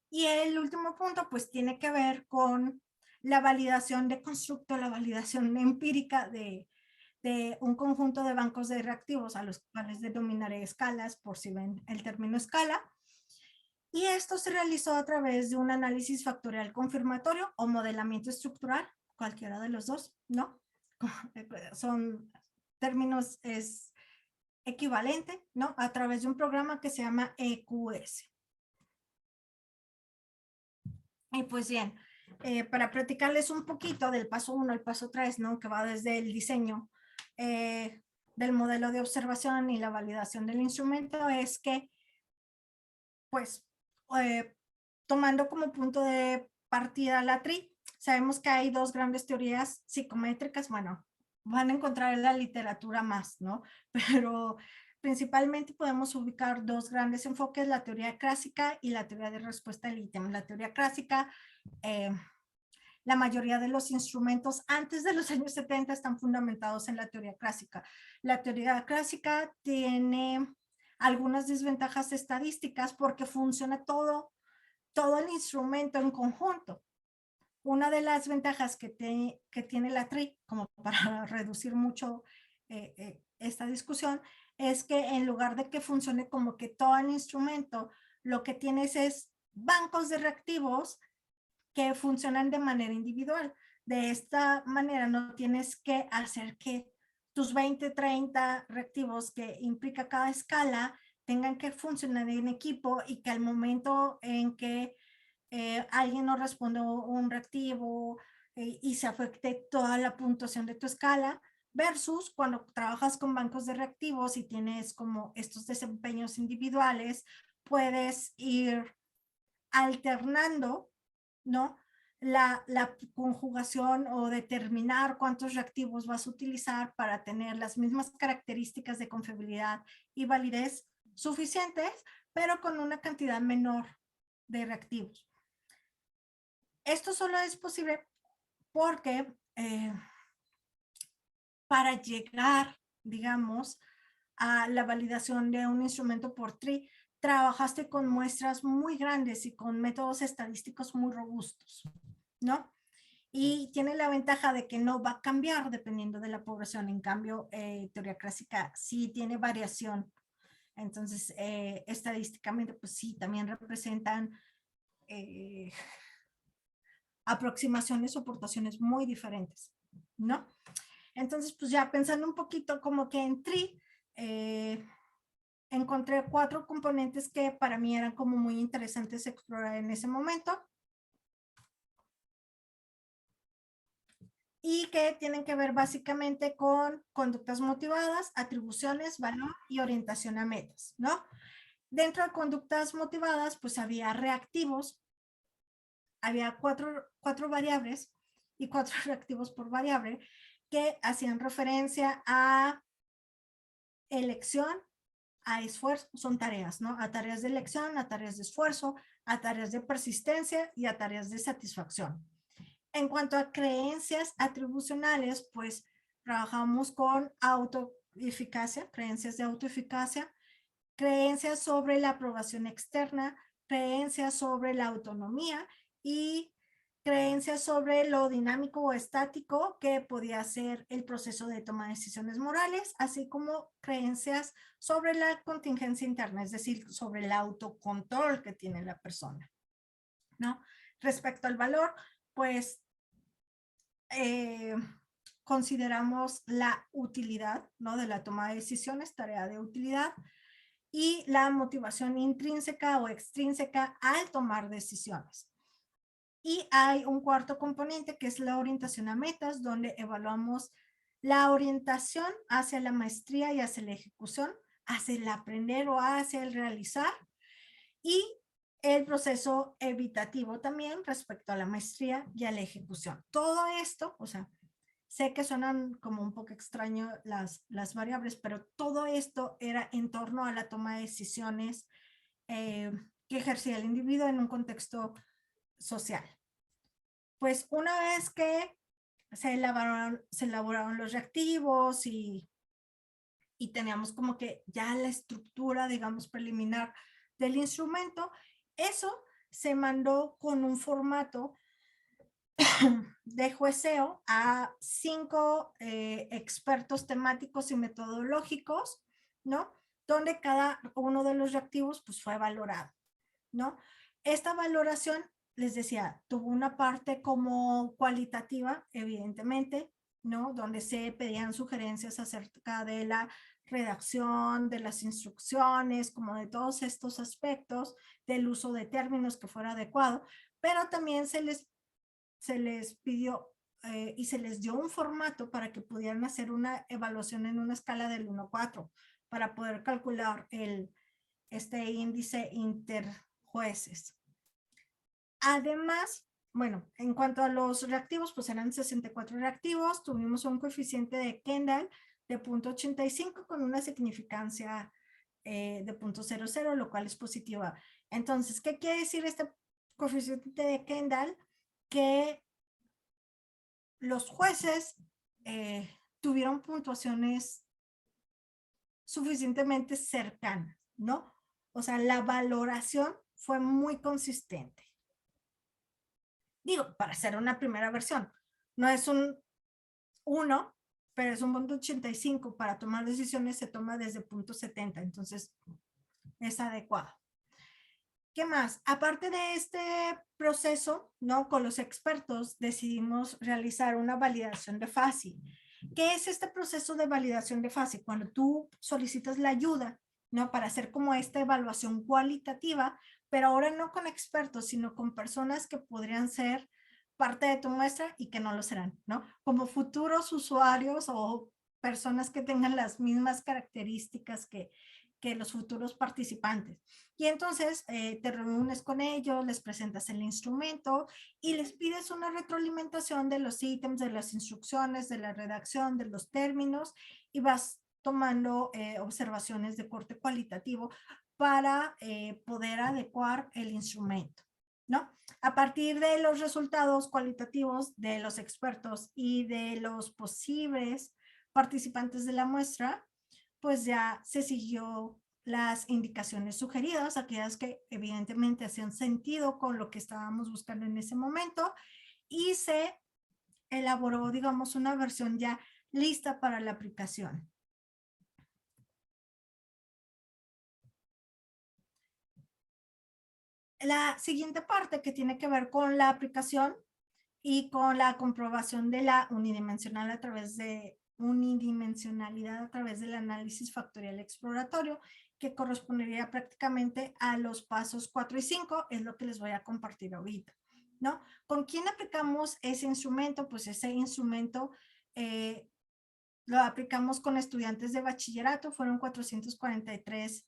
Y el último punto, pues tiene que ver con la validación de constructo, la validación empírica de un conjunto de bancos de reactivos a los cuales denominaré escalas, por si ven el término escala. Y esto se realizó a través de un análisis factorial confirmatorio o modelamiento estructural, cualquiera de los dos, ¿no? Son términos, es equivalente, ¿no? A través de un programa que se llama EQS. Y pues bien, para platicarles un poquito del paso 1 al paso 3, ¿no? Que va desde el diseño del modelo de observación y la validación del instrumento, es que, pues, tomando como punto de partida la TRI, sabemos que hay dos grandes teorías psicométricas, bueno, van a encontrar en la literatura más, ¿no? Pero principalmente podemos ubicar dos grandes enfoques, la teoría clásica y la teoría de respuesta al ítem. La teoría clásica, la mayoría de los instrumentos antes de los años 70 están fundamentados en la teoría clásica. La teoría clásica tiene algunas desventajas estadísticas porque funciona todo el instrumento en conjunto. Una de las ventajas que tiene la TRI, como para reducir mucho esta discusión, es que en lugar de que funcione como que todo el instrumento, lo que tienes es bancos de reactivos que funcionan de manera individual. De esta manera no tienes que hacer que tus 20, 30 reactivos que implica cada escala tengan que funcionar en equipo y que al momento en que alguien no responde un reactivo y se afecte toda la puntuación de tu escala, versus cuando trabajas con bancos de reactivos y tienes como estos desempeños individuales, puedes ir alternando, ¿no? La conjugación o determinar cuántos reactivos vas a utilizar para tener las mismas características de confiabilidad y validez suficientes, pero con una cantidad menor de reactivos. Esto solo es posible porque para llegar, digamos, a la validación de un instrumento por TRI, trabajaste con muestras muy grandes y con métodos estadísticos muy robustos, ¿no? Y tiene la ventaja de que no va a cambiar dependiendo de la población. En cambio, teoría clásica sí tiene variación. Entonces, estadísticamente, pues sí, también representan aproximaciones o aportaciones muy diferentes, ¿no? Entonces, pues ya pensando un poquito como que en TRI, encontré 4 componentes que para mí eran como muy interesantes explorar en ese momento. Y que tienen que ver básicamente con conductas motivadas, atribuciones, valor y orientación a metas, ¿no? Dentro de conductas motivadas, pues había reactivos, había cuatro variables y 4 reactivos por variable que hacían referencia a elección, a esfuerzo, son tareas, ¿no? A tareas de elección, a tareas de esfuerzo, a tareas de persistencia y a tareas de satisfacción. En cuanto a creencias atribucionales, pues trabajamos con autoeficacia, creencias de autoeficacia, creencias sobre la aprobación externa, creencias sobre la autonomía y creencias sobre lo dinámico o estático que podía ser el proceso de toma de decisiones morales, así como creencias sobre la contingencia interna, es decir, sobre el autocontrol que tiene la persona, ¿no? Respecto al valor, pues consideramos la utilidad, ¿no? De la toma de decisiones, tarea de utilidad, y la motivación intrínseca o extrínseca al tomar decisiones. Y hay un cuarto componente que es la orientación a metas, donde evaluamos la orientación hacia la maestría y hacia la ejecución, hacia el aprender o hacia el realizar, y el proceso evitativo también respecto a la maestría y a la ejecución. Todo esto, o sea, sé que suenan como un poco extraño las variables, pero todo esto era en torno a la toma de decisiones que ejercía el individuo en un contexto social. Pues una vez que se elaboraron los reactivos y teníamos como que ya la estructura, digamos, preliminar del instrumento, eso se mandó con un formato de jueceo a 5 expertos temáticos y metodológicos, ¿no? Donde cada uno de los reactivos pues fue valorado, ¿no? Esta valoración, les decía, tuvo una parte como cualitativa, evidentemente, ¿no? Donde se pedían sugerencias acerca de la redacción, de las instrucciones, como de todos estos aspectos, del uso de términos que fuera adecuado, pero también se les pidió y se les dio un formato para que pudieran hacer una evaluación en una escala del 1 a 4 para poder calcular este índice interjueces. Además, bueno, en cuanto a los reactivos, pues eran 64 reactivos, tuvimos un coeficiente de Kendall de 0.85 con una significancia de 0.00, lo cual es positiva. Entonces, ¿qué quiere decir este coeficiente de Kendall? Que los jueces tuvieron puntuaciones suficientemente cercanas, ¿no? O sea, la valoración fue muy consistente. Digo, para hacer una primera versión, no es un 1, pero es un 0.85. Para tomar decisiones se toma desde 0.70, entonces es adecuado. ¿Qué más? Aparte de este proceso, ¿no? Con los expertos decidimos realizar una validación de FASI. ¿Qué es este proceso de validación de FASI? Cuando tú solicitas la ayuda, ¿no? Para hacer como esta evaluación cualitativa, pero ahora no con expertos, sino con personas que podrían ser parte de tu muestra y que no lo serán, ¿no? Como futuros usuarios o personas que tengan las mismas características que los futuros participantes. Y entonces te reúnes con ellos, les presentas el instrumento y les pides una retroalimentación de los ítems, de las instrucciones, de la redacción, de los términos, y vas tomando observaciones de corte cualitativo para poder adecuar el instrumento, ¿no? A partir de los resultados cualitativos de los expertos y de los posibles participantes de la muestra, pues ya se siguió las indicaciones sugeridas, aquellas que evidentemente hacían sentido con lo que estábamos buscando en ese momento, y se elaboró, digamos, una versión ya lista para la aplicación. La siguiente parte, que tiene que ver con la aplicación y con la comprobación de la unidimensionalidad a través del análisis factorial exploratorio, que correspondería prácticamente a los pasos 4 y 5, es lo que les voy a compartir ahorita, ¿no? ¿Con quién aplicamos ese instrumento? Pues ese instrumento lo aplicamos con estudiantes de bachillerato, fueron 443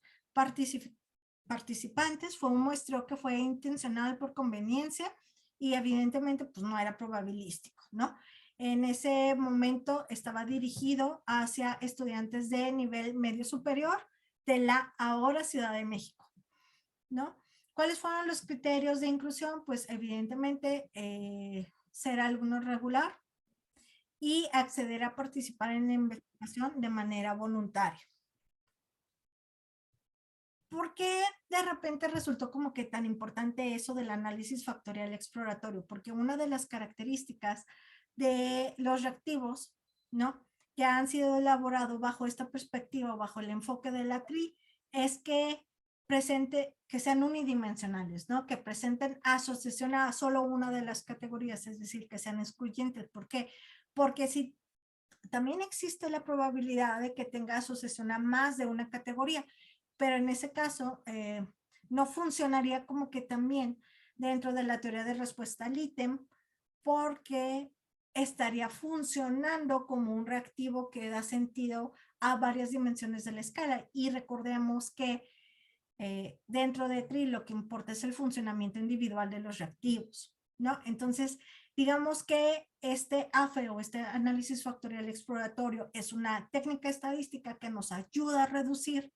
participantes, fue un muestreo que fue intencional por conveniencia y evidentemente pues no era probabilístico, ¿no? En ese momento estaba dirigido hacia estudiantes de nivel medio superior de la ahora Ciudad de México, ¿no? ¿Cuáles fueron los criterios de inclusión? Pues evidentemente ser alumno regular y acceder a participar en la investigación de manera voluntaria. ¿Por qué de repente resultó como que tan importante eso del análisis factorial exploratorio? Porque una de las características de los reactivos, ¿no?, que han sido elaborados bajo esta perspectiva, bajo el enfoque de la TRI, es que sean unidimensionales, ¿no? Que presenten asociación a solo una de las categorías, es decir, que sean excluyentes. ¿Por qué? Porque si también existe la probabilidad de que tenga asociación a más de una categoría, pero en ese caso no funcionaría como que también dentro de la teoría de respuesta al ítem, porque estaría funcionando como un reactivo que da sentido a varias dimensiones de la escala. Y recordemos que dentro de TRI lo que importa es el funcionamiento individual de los reactivos, ¿no? Entonces, digamos que este AFE o este análisis factorial exploratorio es una técnica estadística que nos ayuda a reducir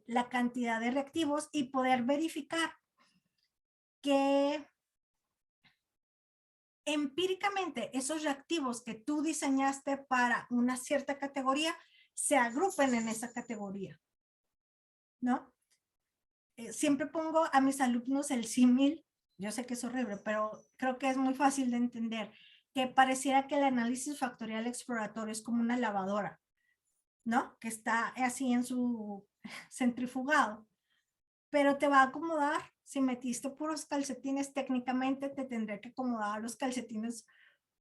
la cantidad de reactivos y poder verificar que empíricamente esos reactivos que tú diseñaste para una cierta categoría se agrupen en esa categoría, ¿no? siempre pongo a mis alumnos el símil, yo sé que es horrible, pero creo que es muy fácil de entender, que pareciera que el análisis factorial exploratorio es como una lavadora, ¿no? Que está así en su centrifugado, pero te va a acomodar. Si metiste puros calcetines, técnicamente te tendré que acomodar los calcetines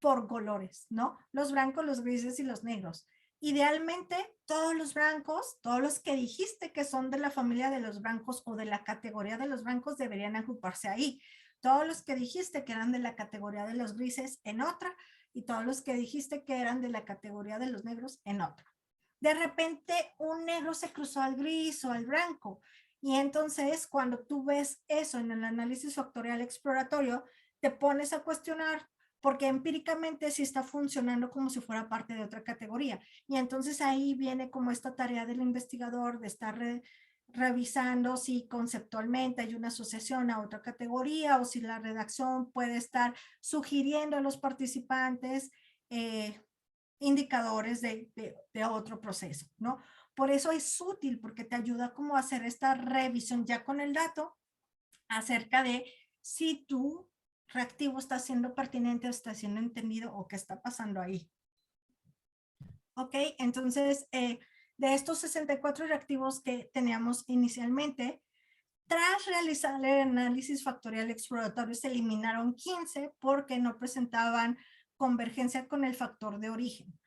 por colores, ¿no? Los blancos, los grises y los negros. Idealmente, todos los blancos, todos los que dijiste que son de la familia de los blancos o de la categoría de los blancos deberían agruparse ahí. Todos los que dijiste que eran de la categoría de los grises en otra y todos los que dijiste que eran de la categoría de los negros en otra. De repente un negro se cruzó al gris o al blanco y entonces cuando tú ves eso en el análisis factorial exploratorio, te pones a cuestionar porque empíricamente sí está funcionando como si fuera parte de otra categoría. Y entonces ahí viene como esta tarea del investigador de estar revisando si conceptualmente hay una asociación a otra categoría o si la redacción puede estar sugiriendo a los participantes indicadores de otro proceso, ¿no? Por eso es útil porque te ayuda como a hacer esta revisión ya con el dato acerca de si tu reactivo está siendo pertinente o está siendo entendido o qué está pasando ahí. Ok, entonces de estos 64 reactivos que teníamos inicialmente, tras realizar el análisis factorial exploratorio se eliminaron 15 porque no presentaban convergencia con el factor de origen.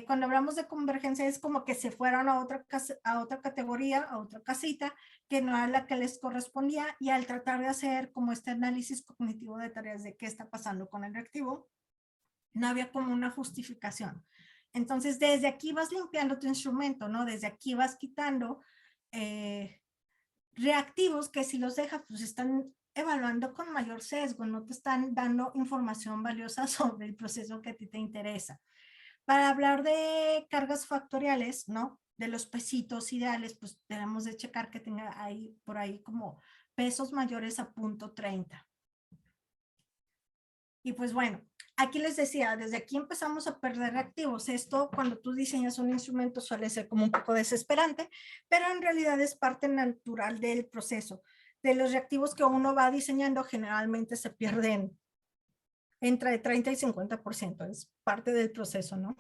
Cuando hablamos de convergencia es como que se fueron a otra categoría, a otra casita, que no era la que les correspondía, y al tratar de hacer como este análisis cognitivo de tareas de qué está pasando con el reactivo, no había como una justificación. Entonces, desde aquí vas limpiando tu instrumento, ¿no? Desde aquí vas quitando reactivos que si los dejas, pues están evaluando con mayor sesgo, no te están dando información valiosa sobre el proceso que a ti te interesa. Para hablar de cargas factoriales, ¿no? De los pesitos ideales, pues tenemos de checar que tenga ahí, por ahí como pesos mayores a 0.30. Y pues bueno, aquí les decía, desde aquí empezamos a perder reactivos. Esto cuando tú diseñas un instrumento suele ser como un poco desesperante, pero en realidad es parte natural del proceso. De los reactivos que uno va diseñando generalmente se pierden entre 30 y 50%, es parte del proceso, ¿no?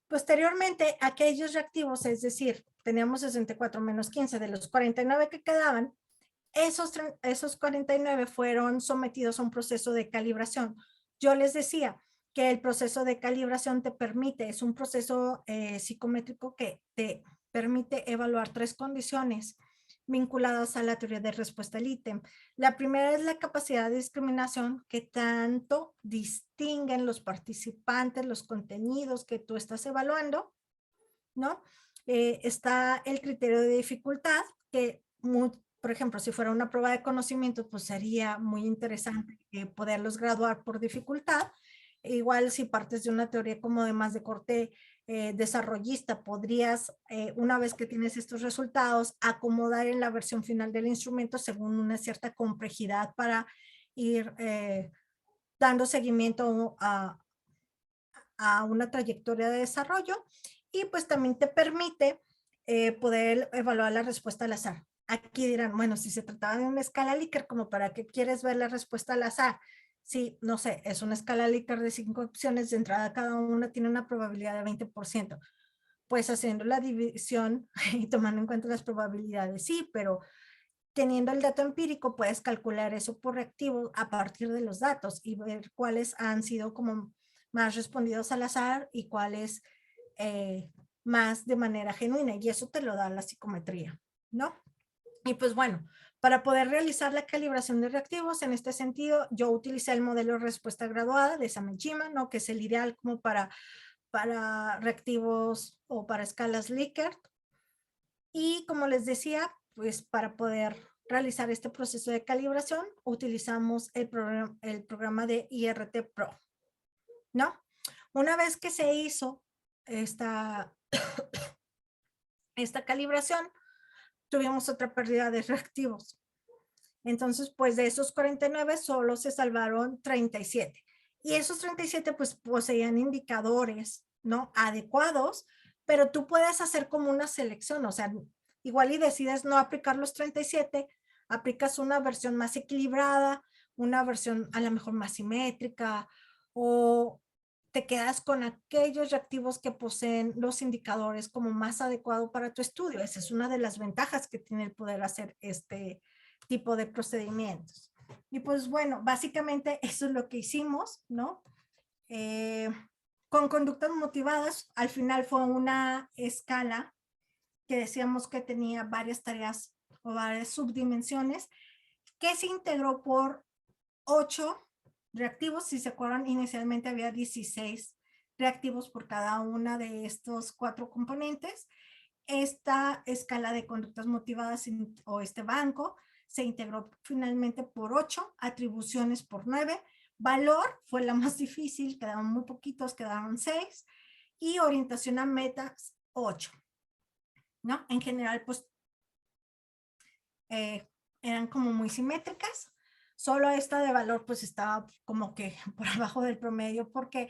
Posteriormente, aquellos reactivos, es decir, teníamos 64 menos 15 de los 49 que quedaban, esos 49 fueron sometidos a un proceso de calibración. Yo les decía que el proceso de calibración te permite, es un proceso psicométrico que te permite evaluar 3 condiciones vinculadas a la teoría de respuesta al ítem. La primera es la capacidad de discriminación, que tanto distinguen los participantes, los contenidos que tú estás evaluando, ¿no? Está el criterio de dificultad, que por ejemplo, si fuera una prueba de conocimiento, pues sería muy interesante poderlos graduar por dificultad. Igual si partes de una teoría como de más de corte desarrollista, podrías, una vez que tienes estos resultados, acomodar en la versión final del instrumento según una cierta complejidad para ir dando seguimiento a una trayectoria de desarrollo, y pues también te permite poder evaluar la respuesta al azar. Aquí dirán, bueno, si se trataba de una escala Likert, ¿como para qué quieres ver la respuesta al azar? Sí, no sé, es una escala Likert de 5 opciones, de entrada cada una tiene una probabilidad de 20%. Pues haciendo la división y tomando en cuenta las probabilidades, sí, pero teniendo el dato empírico puedes calcular eso por reactivo a partir de los datos y ver cuáles han sido como más respondidos al azar y cuáles más de manera genuina, y eso te lo da la psicometría, ¿no? Y pues bueno, para poder realizar la calibración de reactivos, en este sentido, yo utilicé el modelo de respuesta graduada de Samejima, ¿no? Que es el ideal como para reactivos o para escalas Likert. Y como les decía, pues para poder realizar este proceso de calibración, utilizamos el programa de IRT Pro, ¿no? Una vez que se hizo esta calibración, tuvimos otra pérdida de reactivos. Entonces, pues de esos 49 solo se salvaron 37. Y esos 37 pues poseían indicadores, ¿no? Adecuados, pero tú puedes hacer como una selección, o sea, igual y decides no aplicar los 37, aplicas una versión más equilibrada, una versión a lo mejor más simétrica, o te quedas con aquellos reactivos que poseen los indicadores como más adecuado para tu estudio. Esa es una de las ventajas que tiene el poder hacer este tipo de procedimientos. Y pues bueno, básicamente eso es lo que hicimos, ¿no? Con conductas motivadas, al final fue una escala que decíamos que tenía varias tareas o varias subdimensiones, que se integró por 8 reactivos. Si se acuerdan, inicialmente había 16 reactivos por cada una de estos 4 componentes. Esta escala de conductas motivadas o este banco se integró finalmente por 8, atribuciones por 9, valor fue la más difícil, quedaron muy poquitos, quedaron 6, y orientación a metas 8, ¿no? En general, pues eran como muy simétricas. Solo esta de valor pues estaba como que por abajo del promedio porque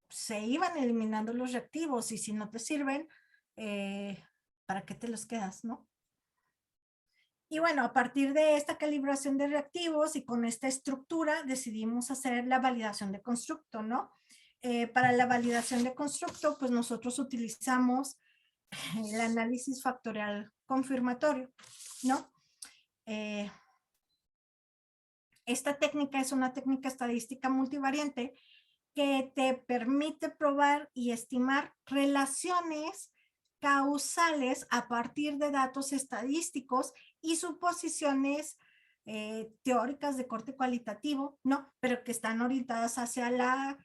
se iban eliminando los reactivos y si no te sirven, ¿para qué te los quedas, no? Y bueno, a partir de esta calibración de reactivos y con esta estructura decidimos hacer la validación de constructo, ¿no? Para la validación de constructo, pues nosotros utilizamos el análisis factorial confirmatorio, ¿no? Esta técnica es una técnica estadística multivariante que te permite probar y estimar relaciones causales a partir de datos estadísticos y suposiciones teóricas de corte cualitativo, ¿no? Pero que están orientadas hacia la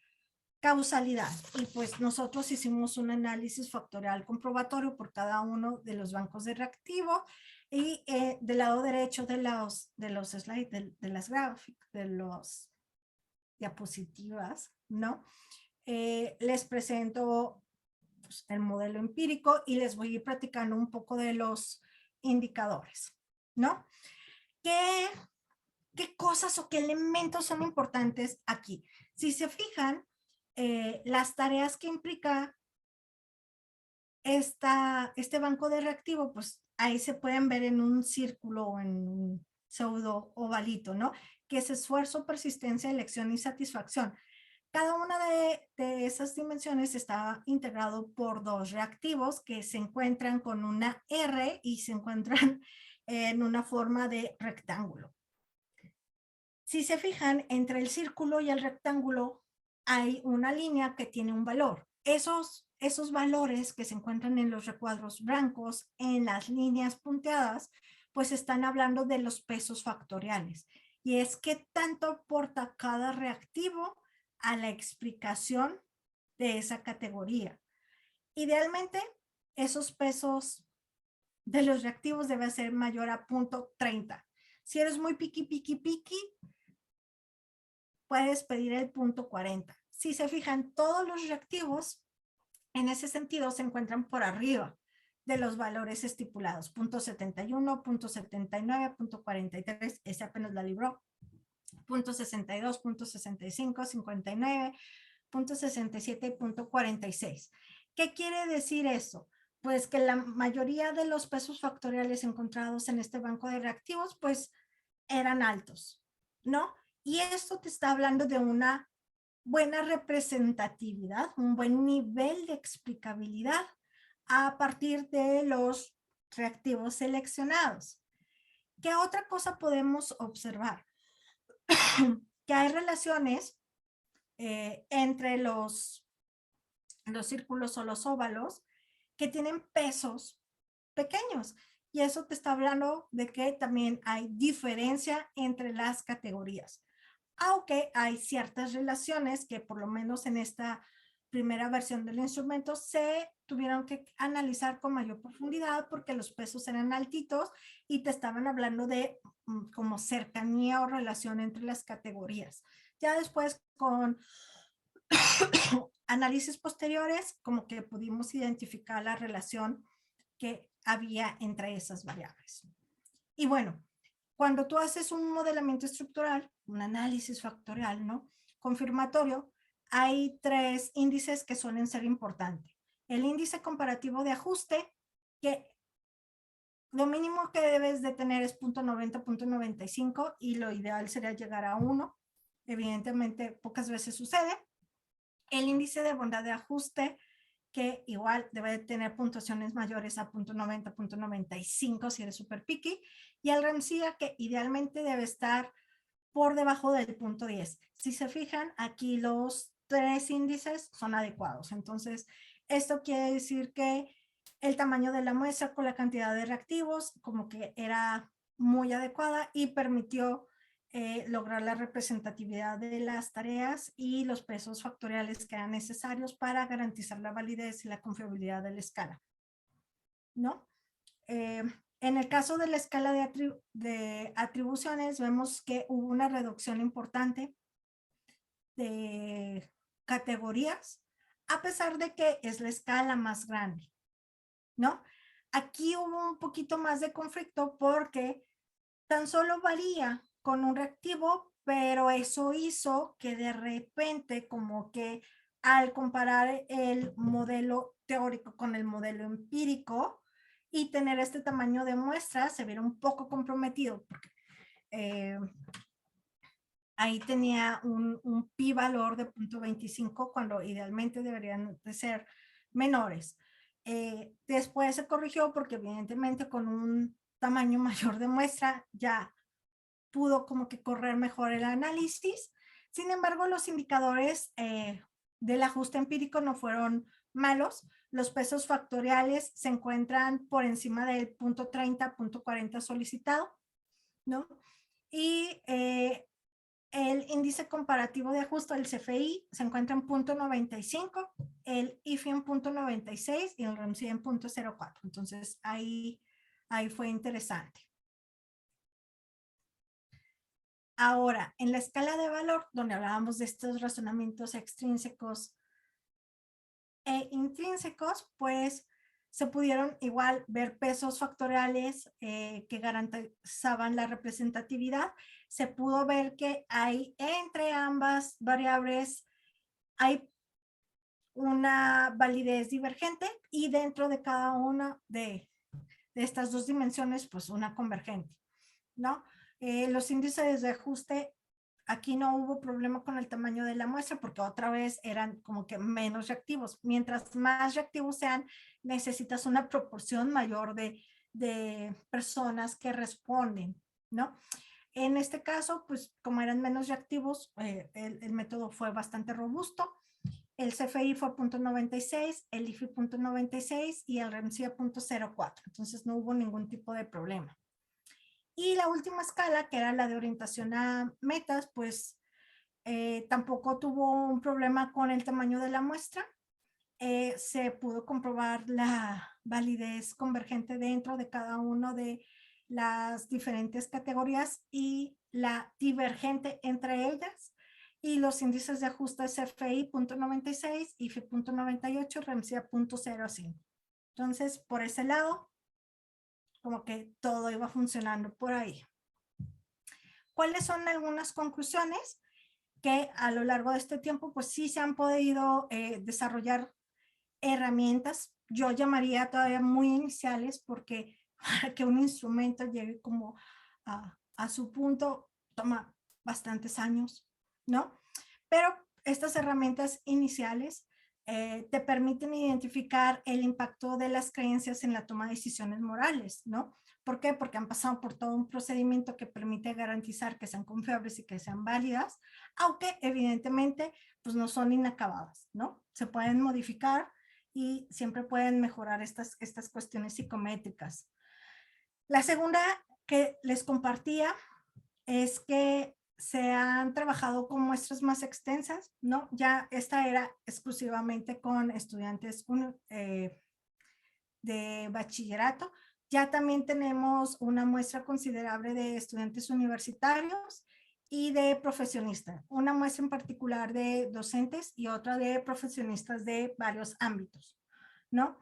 causalidad. Y pues nosotros hicimos un análisis factorial comprobatorio por cada uno de los bancos de reactivo y del lado derecho de los slides, de las gráficas, de los diapositivas, ¿no? Les presento pues, el modelo empírico y les voy a ir platicando un poco de los indicadores, ¿no? ¿Qué cosas o qué elementos son importantes aquí? Si se fijan, las tareas que implica este banco de reactivo, pues ahí se pueden ver en un círculo o en un pseudo ovalito, ¿no? Que es esfuerzo, persistencia, elección y satisfacción. Cada una de esas dimensiones está integrado por 2 reactivos que se encuentran con una R y se encuentran en una forma de rectángulo. Si se fijan, entre el círculo y el rectángulo hay una línea que tiene un valor. Esos valores que se encuentran en los recuadros blancos, en las líneas punteadas, pues están hablando de los pesos factoriales. Y es qué tanto aporta cada reactivo a la explicación de esa categoría. Idealmente, esos pesos de los reactivos deben ser mayor a 0.30. Si eres muy piqui, puedes pedir el 0.40. Si se fijan, todos los reactivos en ese sentido se encuentran por arriba de los valores estipulados. 0.71, 0.79, 0.43, ese apenas la libró. 0.62, 0.65, 59, 0.67 y 0.46. ¿Qué quiere decir eso? Pues que la mayoría de los pesos factoriales encontrados en este banco de reactivos pues eran altos, ¿no? Y esto te está hablando de una buena representatividad, un buen nivel de explicabilidad a partir de los reactivos seleccionados. ¿Qué otra cosa podemos observar? Que hay relaciones entre los círculos o los óvalos que tienen pesos pequeños. Y eso te está hablando de que también hay diferencia entre las categorías. Aunque hay ciertas relaciones que por lo menos en esta primera versión del instrumento se tuvieron que analizar con mayor profundidad porque los pesos eran altitos y te estaban hablando de como cercanía o relación entre las categorías. Ya después con análisis posteriores como que pudimos identificar la relación que había entre esas variables. Y bueno, cuando tú haces un modelamiento estructural, un análisis factorial, ¿no? Confirmatorio, hay 3 índices que suelen ser importantes. El índice comparativo de ajuste, que lo mínimo que debes de tener es 0.90, 0.95 y lo ideal sería llegar a 1. Evidentemente, pocas veces sucede. El índice de bondad de ajuste, que igual debe de tener puntuaciones mayores a 0.90, 0.95 si eres super picky. Y el REMSIA, que idealmente debe estar por debajo del 0.10. Si se fijan, aquí los 3 índices son adecuados. Entonces, esto quiere decir que el tamaño de la muestra con la cantidad de reactivos como que era muy adecuada y permitió lograr la representatividad de las tareas y los pesos factoriales que eran necesarios para garantizar la validez y la confiabilidad de la escala, ¿no? En el caso de la escala de atribuciones, vemos que hubo una reducción importante de categorías, a pesar de que es la escala más grande, ¿no? Aquí hubo un poquito más de conflicto porque tan solo varía con un reactivo, pero eso hizo que de repente como que al comparar el modelo teórico con el modelo empírico y tener este tamaño de muestra se viera un poco comprometido porque ahí tenía un pi valor de 0.25 cuando idealmente deberían de ser menores. Después se corrigió porque evidentemente con un tamaño mayor de muestra ya pudo como que correr mejor el análisis. Sin embargo, los indicadores del ajuste empírico no fueron malos. Los pesos factoriales se encuentran por encima del 0.30, 0.40 solicitado, ¿no? Y el índice comparativo de ajuste, el CFI, se encuentra en 0.95, el IFI en 0.96 y el REMSI en 0.04. Entonces, ahí fue interesante. Ahora, en la escala de valor, donde hablábamos de estos razonamientos extrínsecos e intrínsecos, pues se pudieron igual ver pesos factoriales que garantizaban la representatividad. Se pudo ver que hay entre ambas variables, hay una validez divergente y dentro de cada una de estas dos dimensiones, pues una convergente, ¿no? Los índices de ajuste, aquí no hubo problema con el tamaño de la muestra porque otra vez eran como que menos reactivos. Mientras más reactivos sean, necesitas una proporción mayor de personas que responden, ¿no? En este caso, pues como eran menos reactivos, el método fue bastante robusto. El CFI fue 0.96, el IFI 0.96 y el REMSI 0.04. Entonces no hubo ningún tipo de problema. Y la última escala, que era la de orientación a metas, pues tampoco tuvo un problema con el tamaño de la muestra. Se pudo comprobar la validez convergente dentro de cada una de las diferentes categorías y la divergente entre ellas. Y los índices de ajuste CFI 0.96, IFI 0.98, REMSI 0.05. Entonces, por ese lado, como que todo iba funcionando por ahí. ¿Cuáles son algunas conclusiones? Que a lo largo de este tiempo, pues sí se han podido desarrollar herramientas, yo llamaría todavía muy iniciales, porque para que un instrumento llegue como a su punto toma bastantes años, ¿no? Pero estas herramientas iniciales te permiten identificar el impacto de las creencias en la toma de decisiones morales, ¿no? ¿Por qué? Porque han pasado por todo un procedimiento que permite garantizar que sean confiables y que sean válidas, aunque evidentemente pues no son inacabadas, ¿no? Se pueden modificar y siempre pueden mejorar estas cuestiones psicométricas. La segunda que les compartía es que se han trabajado con muestras más extensas, ¿no? Ya esta era exclusivamente con estudiantes de bachillerato. Ya también tenemos una muestra considerable de estudiantes universitarios y de profesionistas. Una muestra en particular de docentes y otra de profesionistas de varios ámbitos, ¿no?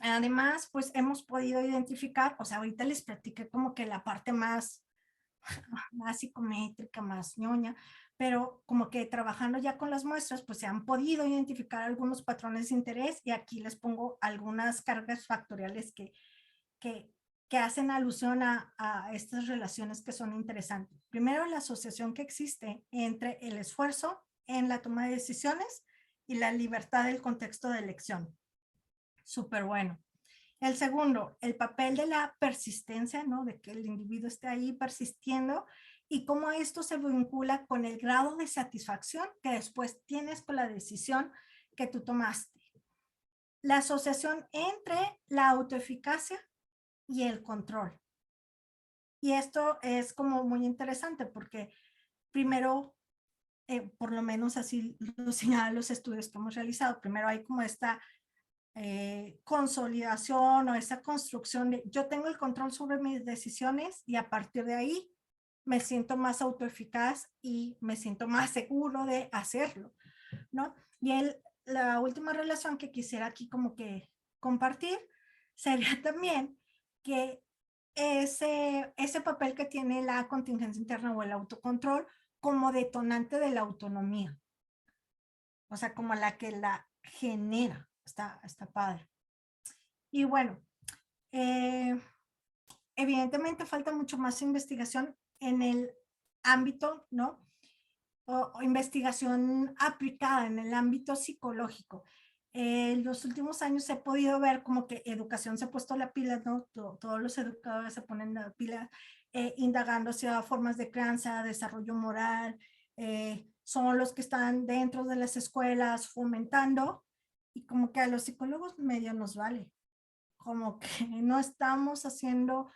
Además, pues hemos podido identificar, o sea, ahorita les platiqué como que la parte más psicométrica, más ñoña, pero como que trabajando ya con las muestras, pues se han podido identificar algunos patrones de interés y aquí les pongo algunas cargas factoriales que que hacen alusión a estas relaciones que son interesantes. Primero, la asociación que existe entre el esfuerzo en la toma de decisiones y la libertad del contexto de elección. Súper bueno. El segundo, el papel de la persistencia, ¿no? De que el individuo esté ahí persistiendo y cómo esto se vincula con el grado de satisfacción que después tienes con la decisión que tú tomaste. La asociación entre la autoeficacia y el control. Y esto es como muy interesante porque primero, por lo menos así lo señalan los estudios que hemos realizado, primero hay como esta consolidación o esa construcción de yo tengo el control sobre mis decisiones y a partir de ahí me siento más autoeficaz y me siento más seguro de hacerlo, ¿no? Y la última relación que quisiera aquí como que compartir sería también que ese papel que tiene la contingencia interna o el autocontrol como detonante de la autonomía. O sea, como la que la genera. Está padre. Y bueno, evidentemente falta mucho más investigación en el ámbito, ¿no? O investigación aplicada en el ámbito psicológico. En los últimos años se ha podido ver como que educación se ha puesto la pila, ¿no? Todos los educadores se ponen la pila indagando hacia formas de crianza, desarrollo moral, son los que están dentro de las escuelas fomentando y como que a los psicólogos medio nos vale, como que no estamos haciendo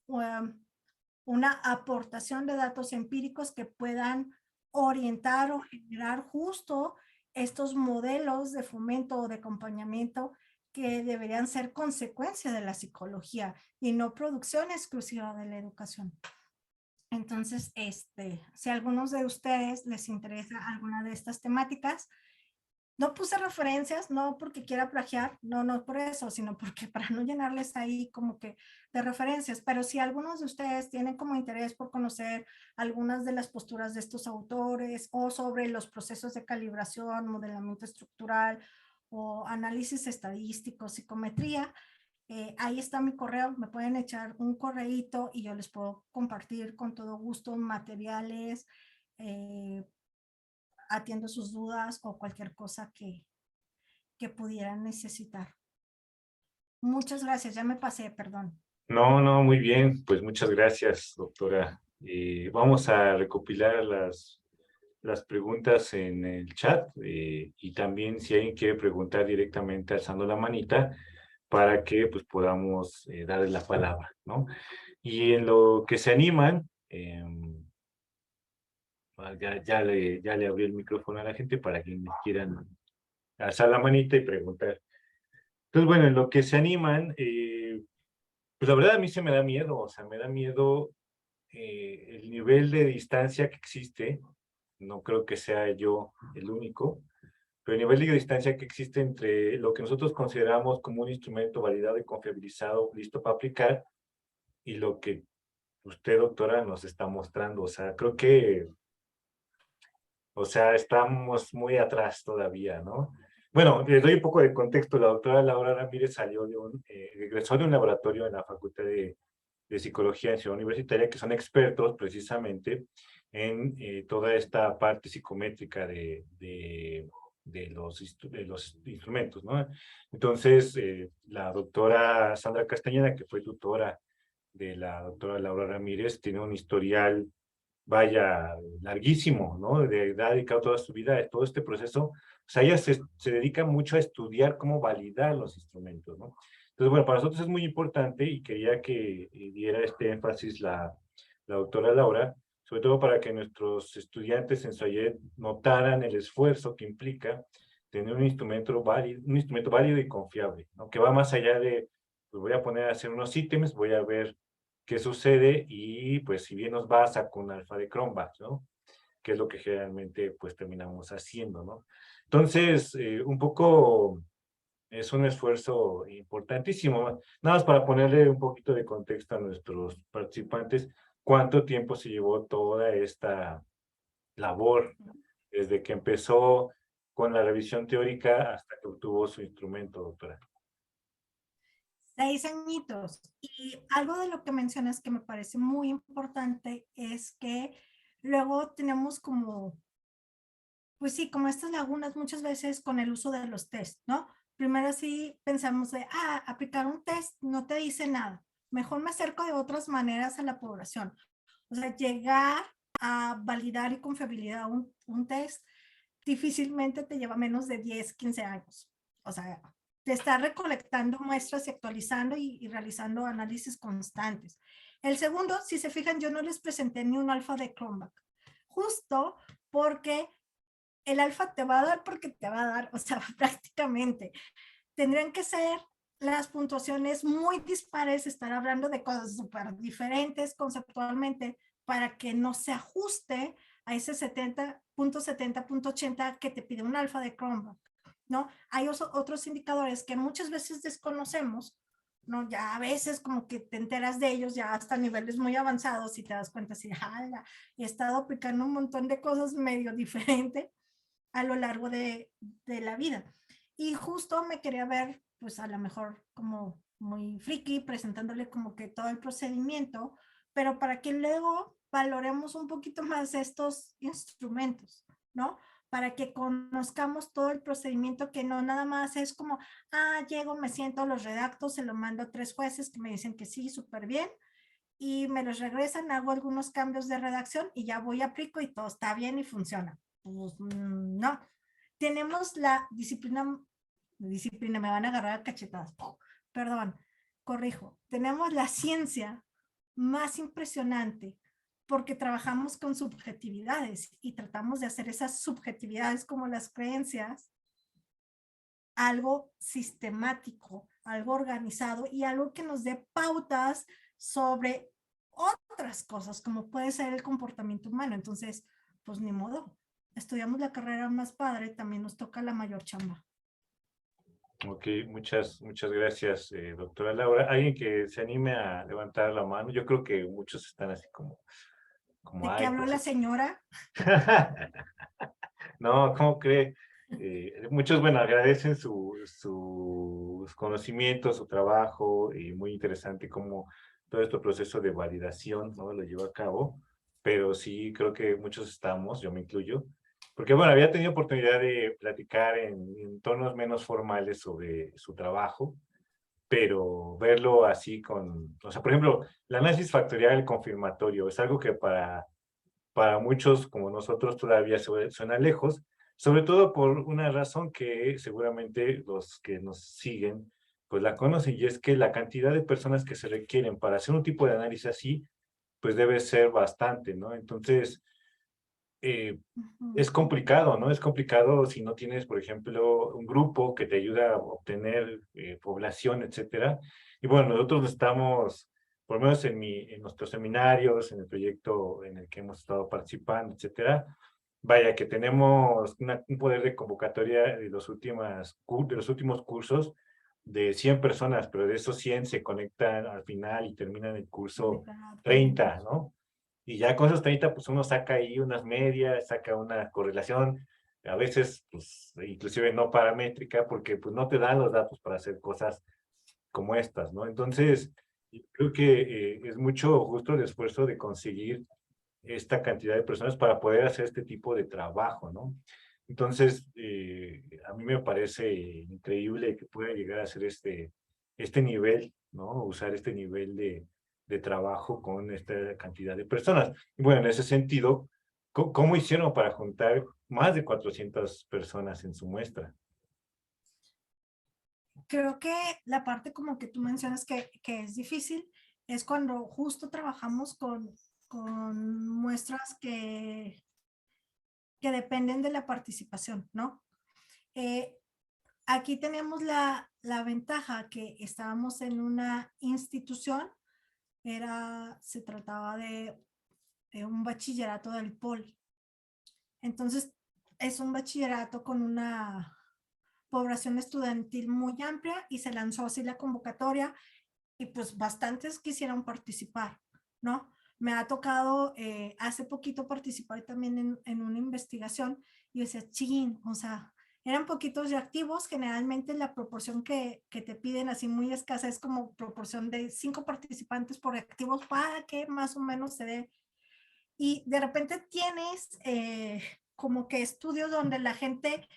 una aportación de datos empíricos que puedan orientar o generar justo estos modelos de fomento o de acompañamiento que deberían ser consecuencia de la psicología y no producción exclusiva de la educación. Entonces, si a algunos de ustedes les interesa alguna de estas temáticas, no puse referencias, no porque quiera plagiar, no por eso, sino porque para no llenarles ahí como que de referencias, pero si algunos de ustedes tienen como interés por conocer algunas de las posturas de estos autores o sobre los procesos de calibración, modelamiento estructural o análisis estadístico, psicometría, ahí está mi correo, me pueden echar un correíto y yo les puedo compartir con todo gusto materiales, atiendo sus dudas o cualquier cosa que pudieran necesitar. Muchas gracias, ya me pasé, perdón. No, muy bien, pues muchas gracias, doctora. Vamos a recopilar las preguntas en el chat y también si alguien quiere preguntar directamente alzando la manita para que pues podamos darle la palabra, ¿no? Y en lo que se animan, ya le abrí el micrófono a la gente para quienes quieran alzar la manita y preguntar. Entonces, bueno, en lo que se animan, pues la verdad a mí se me da miedo, o sea, me da miedo el nivel de distancia que existe, no creo que sea yo el único, pero el nivel de distancia que existe entre lo que nosotros consideramos como un instrumento validado y confiabilizado, listo para aplicar, y lo que usted, doctora, nos está mostrando. O sea, creo que, o sea, estamos muy atrás todavía, ¿no? Bueno, les doy un poco de contexto. La doctora Laura Ramírez salió egresó de un laboratorio en la Facultad de Psicología en Ciudad Universitaria, que son expertos precisamente en toda esta parte psicométrica de los instrumentos, ¿no? Entonces, la doctora Sandra Castañeda, que fue tutora de la doctora Laura Ramírez, tiene un historial, vaya, larguísimo, ¿no? Ha dedicado toda su vida a todo este proceso. O sea, ella se dedica mucho a estudiar cómo validar los instrumentos, ¿no? Entonces, bueno, para nosotros es muy importante y quería que diera este énfasis la doctora Laura, sobre todo para que nuestros estudiantes en Sayet notaran el esfuerzo que implica tener un instrumento válido y confiable, ¿no? Que va más allá de, pues voy a poner a hacer unos ítems, voy a ver qué sucede y pues si bien nos basa con alfa de Cronbach, ¿no? Que es lo que generalmente pues terminamos haciendo, ¿no? Entonces, un poco es un esfuerzo importantísimo. Nada más para ponerle un poquito de contexto a nuestros participantes, ¿cuánto tiempo se llevó toda esta labor desde que empezó con la revisión teórica hasta que obtuvo su instrumento, doctora? 6 añitos. Y algo de lo que mencionas que me parece muy importante es que luego tenemos como, pues sí, como estas lagunas muchas veces con el uso de los test, ¿no? Primero sí pensamos de, aplicar un test no te dice nada. Mejor me acerco de otras maneras a la población. O sea, llegar a validar y con fiabilidad un test difícilmente te lleva menos de 10, 15 años. O sea, te está recolectando muestras y actualizando y realizando análisis constantes. El segundo, si se fijan, yo no les presenté ni un alfa de Chromebook, justo porque el alfa te va a dar porque te va a dar, o sea, prácticamente. Tendrían que ser las puntuaciones muy dispares, estar hablando de cosas súper diferentes conceptualmente para que no se ajuste a ese 70.80 que te pide un alfa de Chromebook, ¿no? Hay otros indicadores que muchas veces desconocemos, ¿no? Ya a veces como que te enteras de ellos ya hasta niveles muy avanzados y te das cuenta así, he estado aplicando un montón de cosas medio diferente a lo largo de la vida. Y justo me quería ver, pues a lo mejor como muy friki, presentándole como que todo el procedimiento, pero para que luego valoremos un poquito más estos instrumentos, ¿no? Para que conozcamos todo el procedimiento, que no nada más es como, llego, me siento, los redactos, se lo mando a 3 jueces que me dicen que sí, súper bien, y me los regresan, hago algunos cambios de redacción y ya voy, aplico y todo está bien y funciona. Pues no. Tenemos la disciplina, me van a agarrar a cachetadas. Perdón, corrijo. Tenemos la ciencia más impresionante porque trabajamos con subjetividades y tratamos de hacer esas subjetividades como las creencias algo sistemático, algo organizado y algo que nos dé pautas sobre otras cosas, como puede ser el comportamiento humano. Entonces, pues ni modo. Estudiamos la carrera más padre, también nos toca la mayor chamba. Ok, muchas gracias, doctora Laura. ¿Alguien que se anime a levantar la mano? Yo creo que muchos están así como ¿De qué ay, habló pues la señora? no, ¿cómo cree? Muchos, bueno, agradecen sus conocimientos, su trabajo, y muy interesante cómo todo este proceso de validación, ¿no? Lo lleva a cabo, pero sí creo que muchos estamos, yo me incluyo, porque bueno, había tenido oportunidad de platicar en entornos menos formales sobre su trabajo, pero verlo así con, o sea, por ejemplo, el análisis factorial confirmatorio es algo que para muchos como nosotros todavía suena lejos, sobre todo por una razón que seguramente los que nos siguen pues la conocen, y es que la cantidad de personas que se requieren para hacer un tipo de análisis así, pues debe ser bastante, ¿no? Entonces, es complicado, ¿no? Es complicado si no tienes, por ejemplo, un grupo que te ayuda a obtener población, etcétera. Y bueno, nosotros estamos, por lo menos en nuestros seminarios, en el proyecto en el que hemos estado participando, etcétera, vaya que tenemos un poder de convocatoria de los últimos cursos de 100 personas, pero de esos 100 se conectan al final y terminan el curso 30, ¿no? Y ya con esos 30, pues uno saca ahí unas medias, saca una correlación, a veces, pues, inclusive no paramétrica, porque pues no te dan los datos para hacer cosas como estas, ¿no? Entonces, creo que es mucho justo el esfuerzo de conseguir esta cantidad de personas para poder hacer este tipo de trabajo, ¿no? Entonces, a mí me parece increíble que pueda llegar a ser este nivel, ¿no? Usar este nivel de trabajo con esta cantidad de personas. Y bueno, en ese sentido, ¿cómo hicieron para juntar más de 400 personas en su muestra? Creo que la parte como que tú mencionas que es difícil es cuando justo trabajamos con muestras que dependen de la participación, ¿no? Aquí tenemos la ventaja que estábamos en una institución, se trataba de un bachillerato del Poli. Entonces, es un bachillerato con una población estudiantil muy amplia y se lanzó así la convocatoria y pues bastantes quisieron participar, ¿no? Me ha tocado hace poquito participar también en una investigación y decía, ching, o sea, Eran poquitos reactivos, generalmente la proporción que te piden así muy escasa es como proporción de 5 participantes por reactivos para que más o menos se dé. Y de repente tienes como que estudios donde la gente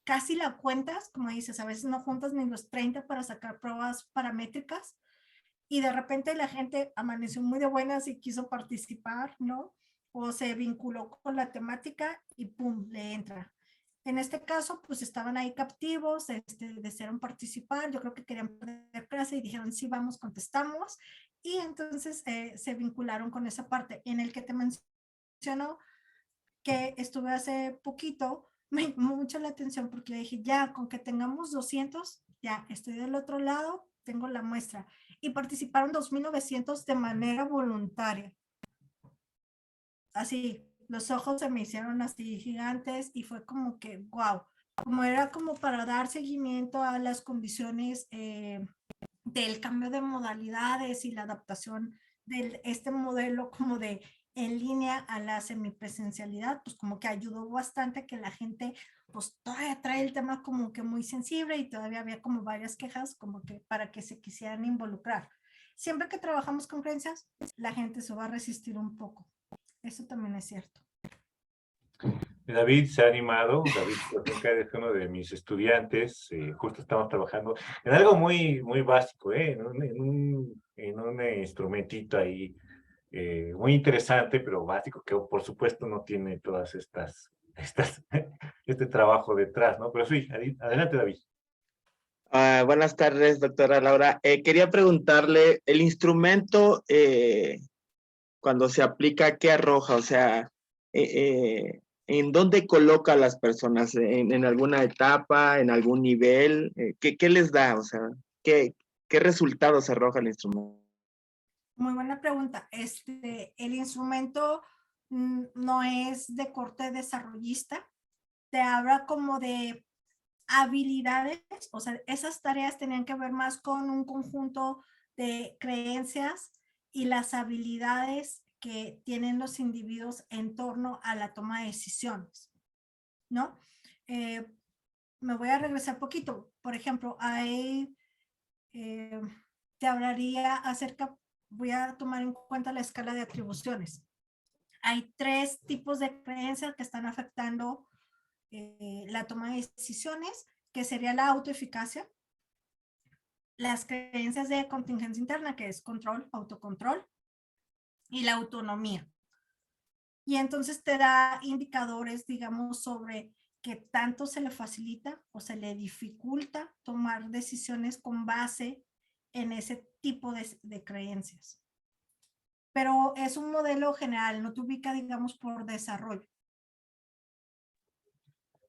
casi la cuentas, como dices, a veces no juntas ni los 30 para sacar pruebas paramétricas y de repente la gente amaneció muy de buenas y quiso participar, ¿no? O se vinculó con la temática y pum, le entra. En este caso, pues estaban ahí captivos, desearon participar, yo creo que querían perder clase y dijeron, sí, vamos, contestamos. Y entonces se vincularon con esa parte en el que te menciono que estuve hace poquito, me llamó mucho la atención porque dije, ya, con que tengamos 200, ya estoy del otro lado, tengo la muestra. Y participaron 2.900 de manera voluntaria. Así, los ojos se me hicieron así gigantes y fue como que, wow, como era como para dar seguimiento a las condiciones del cambio de modalidades y la adaptación de este modelo como de en línea a la semipresencialidad, pues como que ayudó bastante a que la gente pues todavía trae el tema como que muy sensible y todavía había como varias quejas como que para que se quisieran involucrar. Siempre que trabajamos con creencias, la gente se va a resistir un poco. Eso también es cierto. David se ha animado. David es uno de mis estudiantes. Justo estamos trabajando en algo muy, muy básico, en un instrumentito ahí muy interesante, pero básico, que por supuesto no tiene todas este trabajo detrás, ¿no? Pero sí, adelante, David. Buenas tardes, doctora Laura. Quería preguntarle, el instrumento, cuando se aplica, ¿qué arroja? O sea, ¿en dónde coloca a las personas? ¿En alguna etapa? ¿En algún nivel? ¿Qué les da? O sea, ¿qué resultados arroja el instrumento? Muy buena pregunta. El instrumento no es de corte desarrollista, te habla como de habilidades, o sea, esas tareas tenían que ver más con un conjunto de creencias y las habilidades que tienen los individuos en torno a la toma de decisiones, ¿no? Me voy a regresar poquito. Por ejemplo, te hablaría acerca, voy a tomar en cuenta la escala de atribuciones. Hay 3 tipos de creencias que están afectando la toma de decisiones, que sería la autoeficacia, las creencias de contingencia interna, que es control, autocontrol, y la autonomía. Y entonces te da indicadores, digamos, sobre qué tanto se le facilita o se le dificulta tomar decisiones con base en ese tipo de creencias. Pero es un modelo general, no te ubica, digamos, por desarrollo.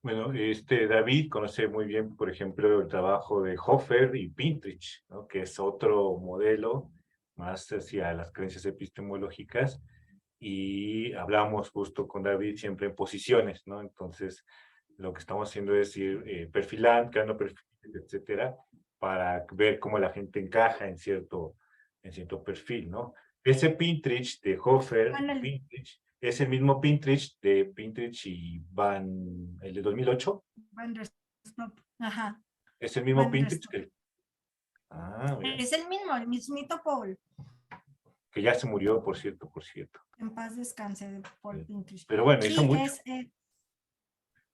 Bueno, David conoce muy bien, por ejemplo, el trabajo de Hoffer y Pintrich, ¿no? Que es otro modelo más hacia las creencias epistemológicas, y hablamos justo con David siempre en posiciones, ¿no? Entonces, lo que estamos haciendo es ir perfilando, creando perfiles, etcétera, para ver cómo la gente encaja en cierto perfil, ¿no? Ese Pintrich de Hoffer, Pintrich, es el mismo Pintrich de Pintrich y el de 2008. Van der Stoep. Ajá. Es el mismo Van der Pintrich Stoep. que, Es el mismito Paul. que ya se murió, por cierto. En paz descanse, Paul Pintrich. Pero bueno, Sí, hizo mucho.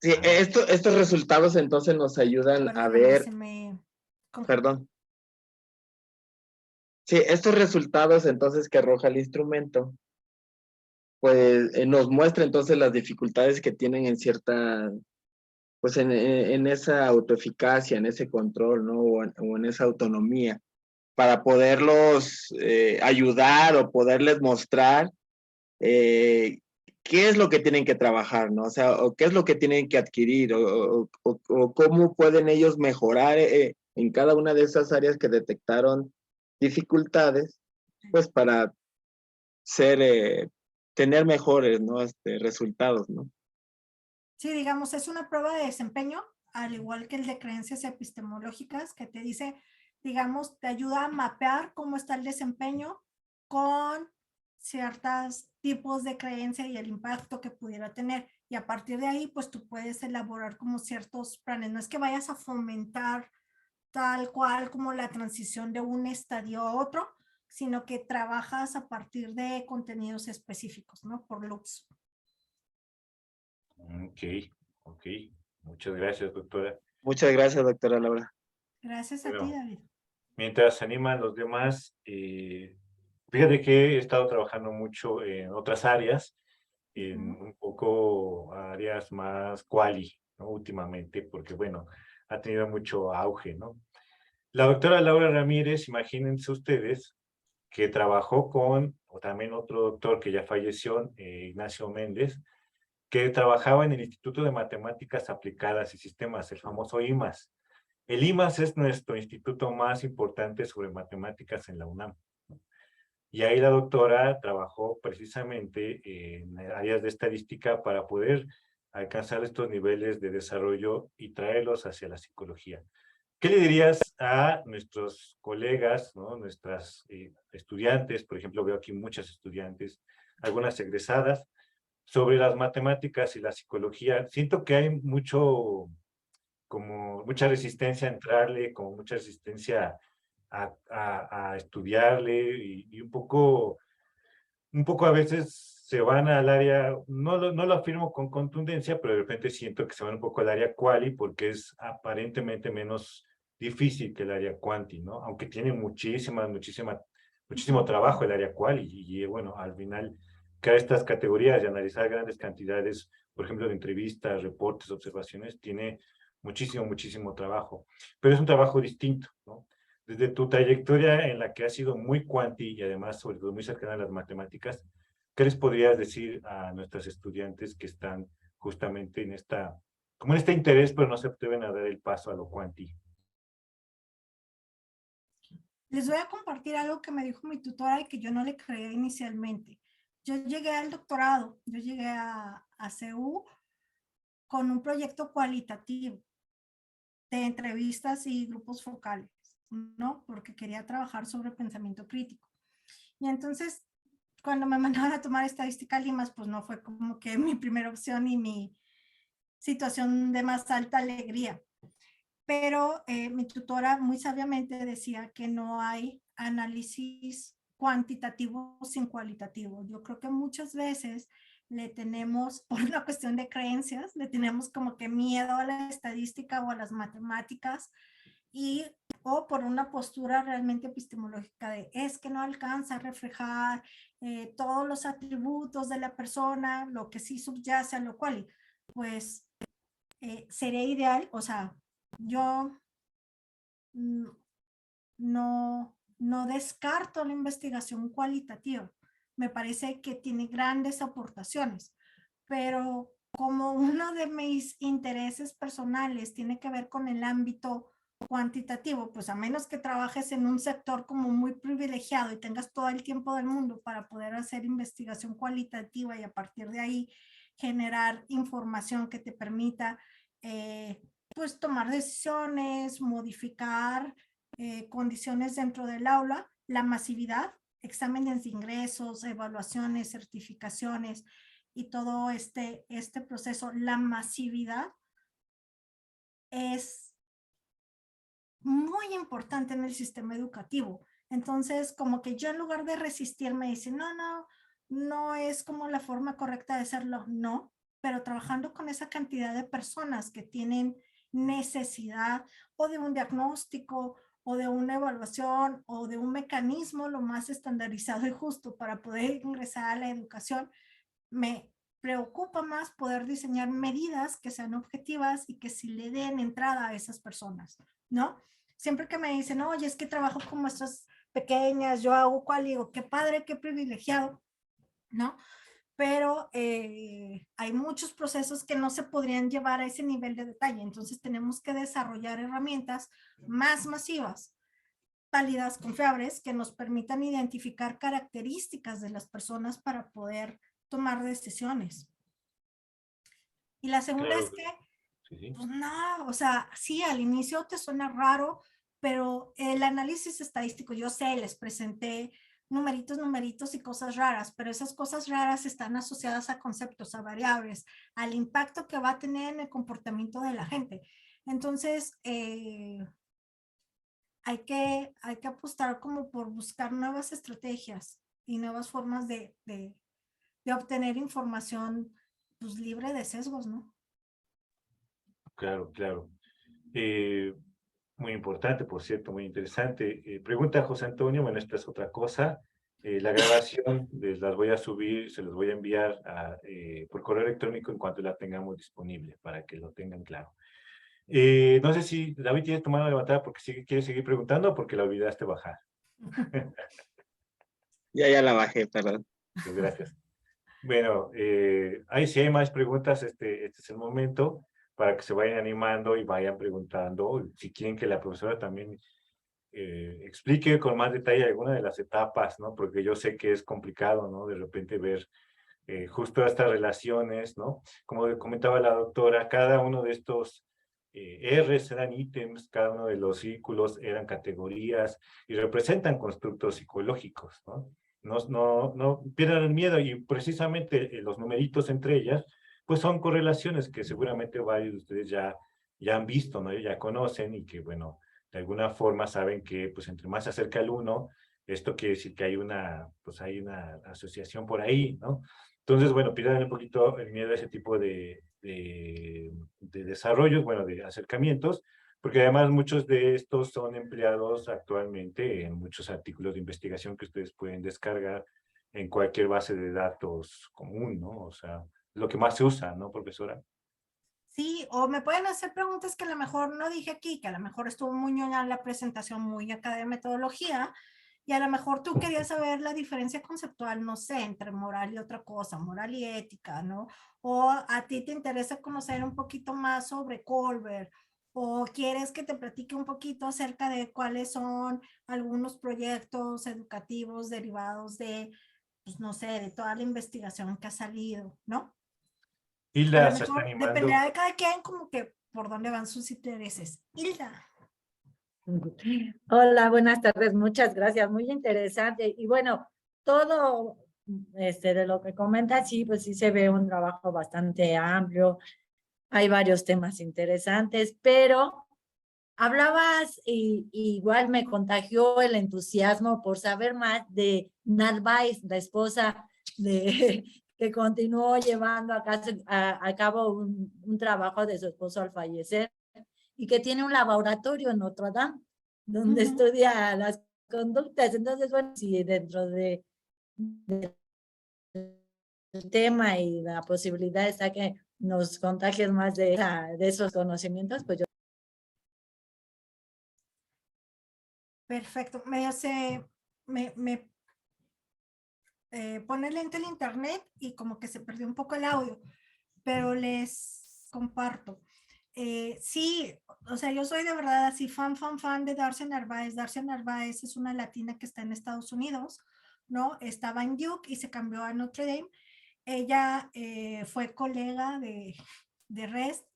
Sí, estos resultados entonces nos ayudan a ver... Perdón. Sí, estos resultados entonces que arroja el instrumento, pues nos muestra entonces las dificultades que tienen en cierta, pues en esa autoeficacia, en ese control, ¿no? O en esa autonomía, para poderlos ayudar o poderles mostrar qué es lo que tienen que trabajar, ¿no? O sea, o qué es lo que tienen que adquirir, o cómo pueden ellos mejorar en cada una de esas áreas que detectaron dificultades, pues para tener mejores, ¿no? Resultados, ¿no? Sí, digamos, es una prueba de desempeño, al igual que el de creencias epistemológicas, que te dice, digamos, te ayuda a mapear cómo está el desempeño con ciertos tipos de creencia y el impacto que pudiera tener. y a partir de ahí, pues tú puedes elaborar como ciertos planes. No es que vayas a fomentar tal cual como la transición de un estadio a otro, sino que trabajas a partir de contenidos específicos, ¿no? Por loops. Ok, ok. Muchas gracias, doctora. Muchas gracias, doctora Laura. Gracias a ti, Bueno. David. Mientras se animan los demás, fíjate que he estado trabajando mucho en otras áreas, en un poco áreas más quali, ¿no? Últimamente, porque bueno, ha tenido mucho auge, ¿no? La doctora Laura Ramírez, imagínense ustedes, que trabajó con, o también otro doctor que ya falleció, Ignacio Méndez, que trabajaba en el Instituto de Matemáticas Aplicadas y Sistemas, el famoso IMAS. El IMAS es nuestro instituto más importante sobre matemáticas en la UNAM. Y ahí la doctora trabajó precisamente en áreas de estadística para poder alcanzar estos niveles de desarrollo y traerlos hacia la psicología. ¿Qué le dirías a nuestros colegas, ¿no? Nuestras estudiantes? Por ejemplo, veo aquí muchas estudiantes, algunas egresadas, sobre las matemáticas y la psicología. Siento que hay como mucha resistencia a entrarle, como mucha resistencia a estudiarle y un poco a veces se van al área, no lo afirmo con contundencia, pero de repente siento que se van un poco al área quali porque es aparentemente menos difícil que el área quanti, ¿no? Aunque tiene muchísimo trabajo el área quali y bueno, al final crear estas categorías y analizar grandes cantidades, por ejemplo, de entrevistas, reportes, observaciones, tiene muchísimo trabajo, pero es un trabajo distinto, ¿no? Desde tu trayectoria en la que has sido muy cuanti y además sobre todo muy cercana a las matemáticas, ¿qué les podrías decir a nuestros estudiantes que están justamente en como en este interés, pero no se atreven a dar el paso a lo cuanti? Les voy a compartir algo que me dijo mi tutora y que yo no le creía inicialmente. Yo llegué al doctorado, yo llegué a CU con un proyecto cualitativo de entrevistas y grupos focales, ¿no? Porque quería trabajar sobre pensamiento crítico. Y entonces, cuando me mandaron a tomar estadística Limas, pues no fue como que mi primera opción y mi situación de más alta alegría. Pero mi tutora muy sabiamente decía que no hay análisis cuantitativo sin cualitativo. Yo creo que muchas veces le tenemos, por una cuestión de creencias, le tenemos como que miedo a la estadística o a las matemáticas o por una postura realmente epistemológica de es que no alcanza a reflejar todos los atributos de la persona, lo que sí subyace a lo cual, pues sería ideal, o sea, yo no descarto la investigación cualitativa. Me parece que tiene grandes aportaciones, pero como uno de mis intereses personales tiene que ver con el ámbito cuantitativo, pues a menos que trabajes en un sector como muy privilegiado y tengas todo el tiempo del mundo para poder hacer investigación cualitativa y a partir de ahí generar información que te permita pues tomar decisiones, modificar condiciones dentro del aula, la masividad, exámenes de ingresos, evaluaciones, certificaciones y todo este proceso, la masividad es muy importante en el sistema educativo. Entonces, como que yo en lugar de resistirme, dice, no es como la forma correcta de hacerlo, no, pero trabajando con esa cantidad de personas que tienen necesidad o de un diagnóstico o de una evaluación o de un mecanismo lo más estandarizado y justo para poder ingresar a la educación, me preocupa más poder diseñar medidas que sean objetivas y que sí le den entrada a esas personas, ¿no? Siempre que me dicen, oye, es que trabajo con muestras pequeñas, yo hago cual, digo, qué padre, qué privilegiado, ¿no? Pero hay muchos procesos que no se podrían llevar a ese nivel de detalle, entonces tenemos que desarrollar herramientas más masivas, válidas, confiables, que nos permitan identificar características de las personas para poder tomar decisiones. Y la segunda Claro. es que, Sí. pues no, o sea, sí, al inicio te suena raro, pero el análisis estadístico, yo sé, les presenté numeritos y cosas raras, pero esas cosas raras están asociadas a conceptos, a variables, al impacto que va a tener en el comportamiento de la gente. Entonces, hay que apostar como por buscar nuevas estrategias y nuevas formas de obtener información pues, libre de sesgos, ¿no? Claro, claro. Muy importante, por cierto, muy interesante. Pregunta José Antonio, bueno, esta es otra cosa. La grabación las voy a subir, se las voy a enviar por correo electrónico en cuanto la tengamos disponible, para que lo tengan claro. No sé si David tienes tu mano levantada porque quieres seguir preguntando o porque la olvidaste bajar. Ya la bajé, perdón. Pues gracias. Bueno, ahí sí hay más preguntas, este es el momento para que se vayan animando y vayan preguntando. Si quieren que la profesora también explique con más detalle alguna de las etapas, ¿no? Porque yo sé que es complicado, ¿no? De repente ver justo estas relaciones, ¿no? Como comentaba la doctora, cada uno de estos R's eran ítems, cada uno de los círculos eran categorías y representan constructos psicológicos, ¿no? No pierdan el miedo y precisamente los numeritos entre ellas, pues son correlaciones que seguramente varios de ustedes ya han visto, ¿no? Ya conocen y que, bueno, de alguna forma saben que, pues, entre más se acerca el uno, esto quiere decir que hay pues, hay una asociación por ahí, ¿no? Entonces, bueno, pierdan un poquito el miedo a ese tipo de desarrollos, bueno, de acercamientos, porque además muchos de estos son empleados actualmente en muchos artículos de investigación que ustedes pueden descargar en cualquier base de datos común, ¿no? O sea, lo que más se usa, ¿no, profesora? Sí, o me pueden hacer preguntas que a lo mejor no dije aquí, que a lo mejor estuvo muy ñoña la presentación, muy acá de metodología, y a lo mejor tú querías saber la diferencia conceptual, no sé, entre moral y otra cosa, moral y ética, ¿no? O a ti te interesa conocer un poquito más sobre Colbert, o quieres que te platique un poquito acerca de cuáles son algunos proyectos educativos derivados de, pues no sé, de toda la investigación que ha salido, ¿no? A lo Hilda se está mejor animando. dependerá de cada quien como que por dónde van sus intereses. Hilda. Hola, buenas tardes, muchas gracias, muy interesante. Y bueno, todo de lo que comenta, sí, pues sí se ve un trabajo bastante amplio, hay varios temas interesantes, pero hablabas y igual me contagió el entusiasmo por saber más de Narváez, la esposa de que continuó llevando a cabo un trabajo de su esposo al fallecer y que tiene un laboratorio en Notre Dame donde estudia las conductas. Entonces, bueno, si dentro del tema y la posibilidad está que nos contagies más de esos conocimientos, pues yo. Perfecto. Me pone lento el internet y como que se perdió un poco el audio, pero les comparto. Sí, o sea, yo soy de verdad así fan de Darcy Narváez. Darcy Narváez es una latina que está en Estados Unidos, ¿no? Estaba en Duke y se cambió a Notre Dame. Ella fue colega de Rest,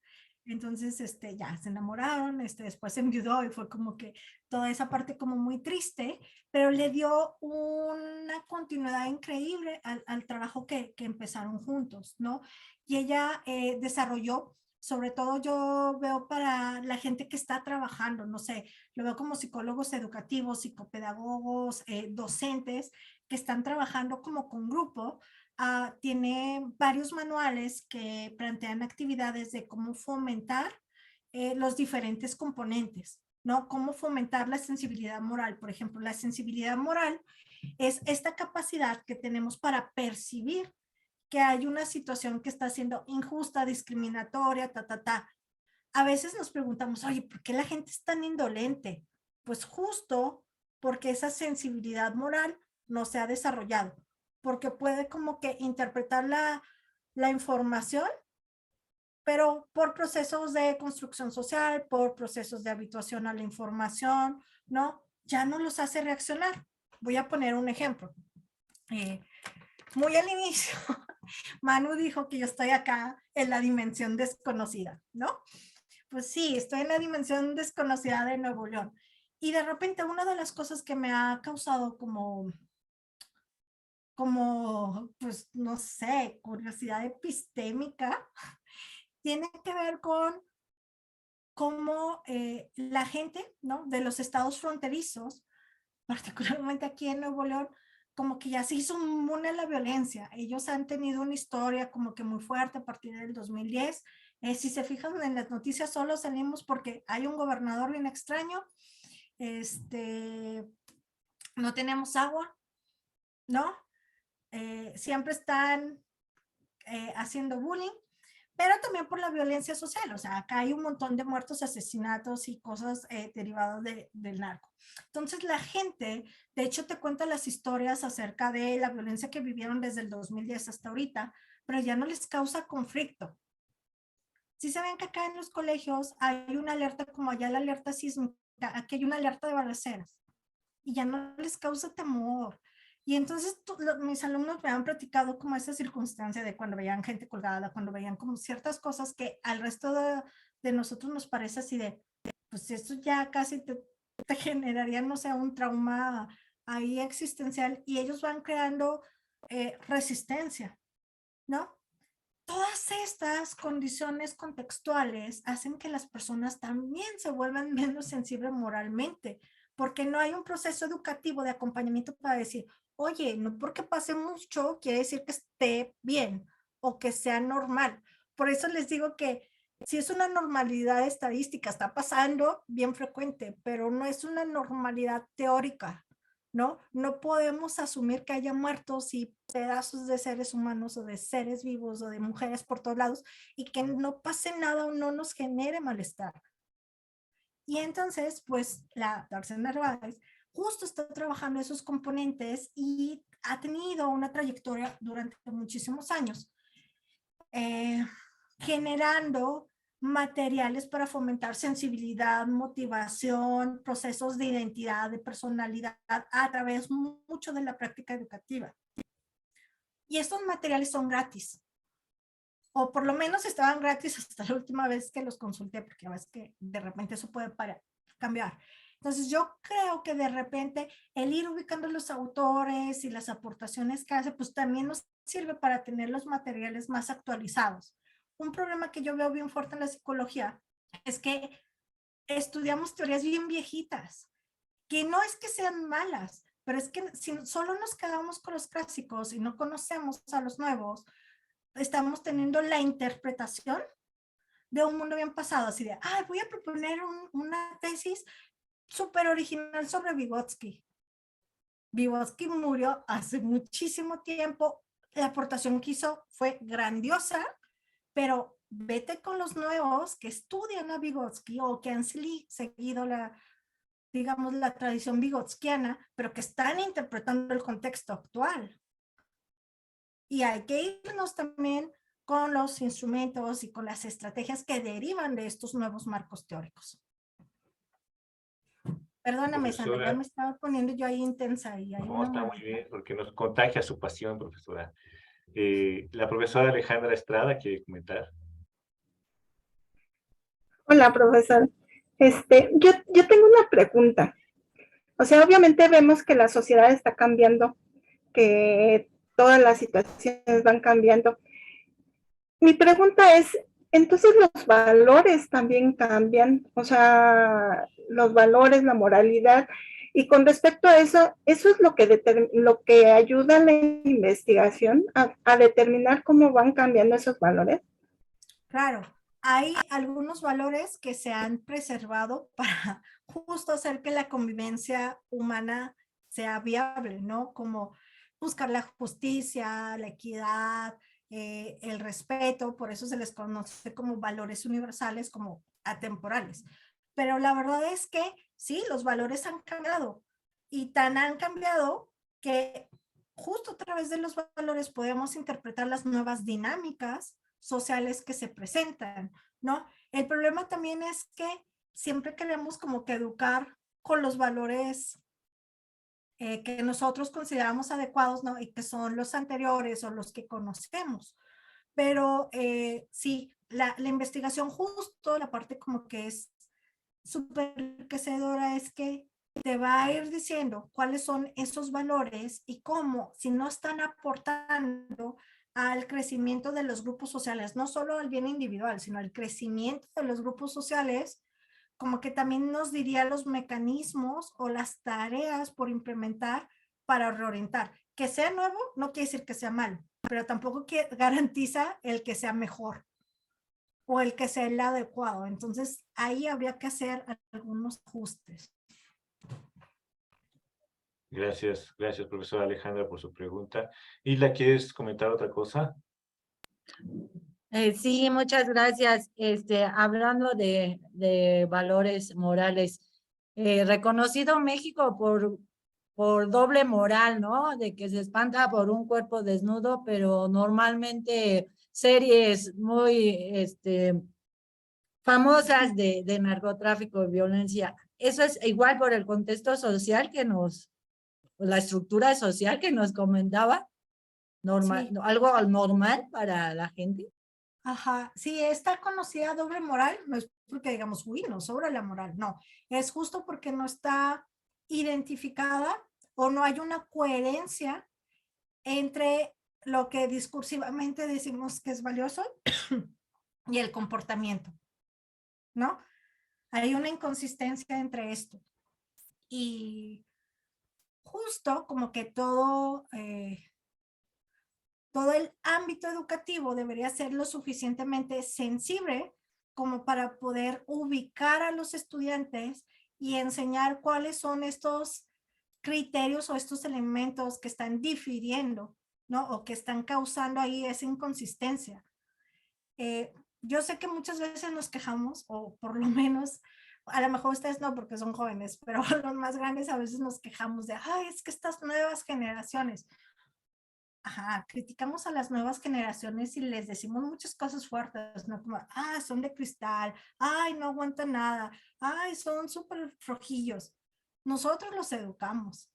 entonces ya se enamoraron, después se enviudó y fue como que toda esa parte como muy triste, pero le dio una continuidad increíble al trabajo que empezaron juntos, ¿no? Y ella desarrolló, sobre todo yo veo para la gente que está trabajando, no sé, lo veo como psicólogos educativos, psicopedagogos, docentes que están trabajando como con grupo. Tiene varios manuales que plantean actividades de cómo fomentar los diferentes componentes, ¿no? Cómo fomentar la sensibilidad moral. Por ejemplo, la sensibilidad moral es esta capacidad que tenemos para percibir que hay una situación que está siendo injusta, discriminatoria, A veces nos preguntamos, oye, ¿por qué la gente es tan indolente? Pues justo porque esa sensibilidad moral no se ha desarrollado, porque puede como que interpretar la información, pero por procesos de construcción social, por procesos de habituación a la información, ¿no? Ya no los hace reaccionar. Voy a poner un ejemplo. Muy al inicio, Manu dijo que yo estoy acá en la dimensión desconocida, ¿no? Pues sí, estoy en la dimensión desconocida de Nuevo León. Y de repente una de las cosas que me ha causado como como, pues, no sé, curiosidad epistémica, tiene que ver con cómo la gente, ¿no? De los estados fronterizos, particularmente aquí en Nuevo León, como que ya se hizo inmune a la violencia. Ellos han tenido una historia como que muy fuerte a partir del 2010. Si se fijan en las noticias, solo salimos porque hay un gobernador bien extraño, no tenemos agua, ¿no? Siempre están haciendo bullying, pero también por la violencia social. O sea, acá hay un montón de muertos, asesinatos y cosas derivadas del narco. Entonces la gente, de hecho te cuenta las historias acerca de la violencia que vivieron desde el 2010 hasta ahorita, pero ya no les causa conflicto. Si saben que acá en los colegios hay una alerta como allá la alerta sísmica, aquí hay una alerta de balaceras y ya no les causa temor. Y entonces mis alumnos me han platicado como esa circunstancia de cuando veían gente colgada, cuando veían como ciertas cosas que al resto de nosotros nos parece así de, pues esto ya casi te generaría, no sé, un trauma ahí existencial, y ellos van creando resistencia, ¿no? Todas estas condiciones contextuales hacen que las personas también se vuelvan menos sensibles moralmente, porque no hay un proceso educativo de acompañamiento para decir, oye, no porque pase mucho quiere decir que esté bien o que sea normal. Por eso les digo que si es una normalidad estadística, está pasando bien frecuente, pero no es una normalidad teórica, ¿no? No podemos asumir que haya muertos y pedazos de seres humanos o de seres vivos o de mujeres por todos lados y que no pase nada o no nos genere malestar. Y entonces, pues la Darcy Narváez justo está trabajando esos componentes y ha tenido una trayectoria durante muchísimos años, generando materiales para fomentar sensibilidad, motivación, procesos de identidad, de personalidad a través mucho de la práctica educativa. Y estos materiales son gratis, o por lo menos estaban gratis hasta la última vez que los consulté, porque ves que de repente eso puede cambiar. Entonces yo creo que de repente el ir ubicando los autores y las aportaciones que hace, pues también nos sirve para tener los materiales más actualizados. Un problema que yo veo bien fuerte en la psicología es que estudiamos teorías bien viejitas, que no es que sean malas, pero es que si solo nos quedamos con los clásicos y no conocemos a los nuevos, estamos teniendo la interpretación de un mundo bien pasado, así de, voy a proponer una tesis súper original sobre Vygotsky. Vygotsky murió hace muchísimo tiempo, la aportación que hizo fue grandiosa, pero vete con los nuevos que estudian a Vygotsky o que han seguido digamos, la tradición vygotskiana, pero que están interpretando el contexto actual. Y hay que irnos también con los instrumentos y con las estrategias que derivan de estos nuevos marcos teóricos. Perdóname, Sandra, ya me estaba poniendo yo ahí intensa. No, está muy bien, porque nos contagia su pasión, profesora. La profesora Alejandra Estrada quiere comentar. Hola, profesor. Yo tengo una pregunta. O sea, obviamente vemos que la sociedad está cambiando, que todas las situaciones van cambiando. Mi pregunta es, entonces los valores también cambian, o sea, los valores, la moralidad, y con respecto a eso, eso es lo que ayuda a la investigación a determinar cómo van cambiando esos valores. Claro, hay algunos valores que se han preservado para justo hacer que la convivencia humana sea viable, ¿no? Como buscar la justicia, la equidad, el respeto, por eso se les conoce como valores universales, como atemporales. Pero la verdad es que sí, los valores han cambiado, y tan han cambiado que justo a través de los valores podemos interpretar las nuevas dinámicas sociales que se presentan, ¿no? El problema también es que siempre queremos como que educar con los valores que nosotros consideramos adecuados, ¿no? Y que son los anteriores o los que conocemos. Pero sí, la investigación justo, la parte como que es súper enriquecedora es que te va a ir diciendo cuáles son esos valores y cómo, si no están aportando al crecimiento de los grupos sociales, no solo al bien individual, sino al crecimiento de los grupos sociales, como que también nos diría los mecanismos o las tareas por implementar para reorientar. Que sea nuevo no quiere decir que sea malo, pero tampoco garantiza el que sea mejor o el que sea el adecuado. Entonces, ahí habría que hacer algunos ajustes. Gracias, gracias, profesora Alejandra, por su pregunta. ¿Isla, quieres comentar otra cosa? Sí, muchas gracias. Hablando de valores morales, reconocido México por doble moral, ¿no? De que se espanta por un cuerpo desnudo, pero normalmente series muy famosas de narcotráfico y violencia. Eso es igual por el contexto social la estructura social que nos comentaba, normal, Sí. algo normal para la gente. Ajá, sí, esta conocida doble moral no es porque digamos, uy, no sobra la moral, no, es justo porque no está identificada o no hay una coherencia entre lo que discursivamente decimos que es valioso y el comportamiento, ¿no? Hay una inconsistencia entre esto y justo como que todo el ámbito educativo debería ser lo suficientemente sensible como para poder ubicar a los estudiantes y enseñar cuáles son estos criterios o estos elementos que están difiriendo, ¿no? O que están causando ahí esa inconsistencia. Yo sé que muchas veces nos quejamos, o por lo menos, a lo mejor ustedes no porque son jóvenes, pero los más grandes a veces nos quejamos de, ay, es que estas nuevas generaciones, ajá, criticamos a las nuevas generaciones y les decimos muchas cosas fuertes, ¿no? Como, ah, son de cristal, ay, no aguantan nada, ay, son súper flojillos. Nosotros los educamos,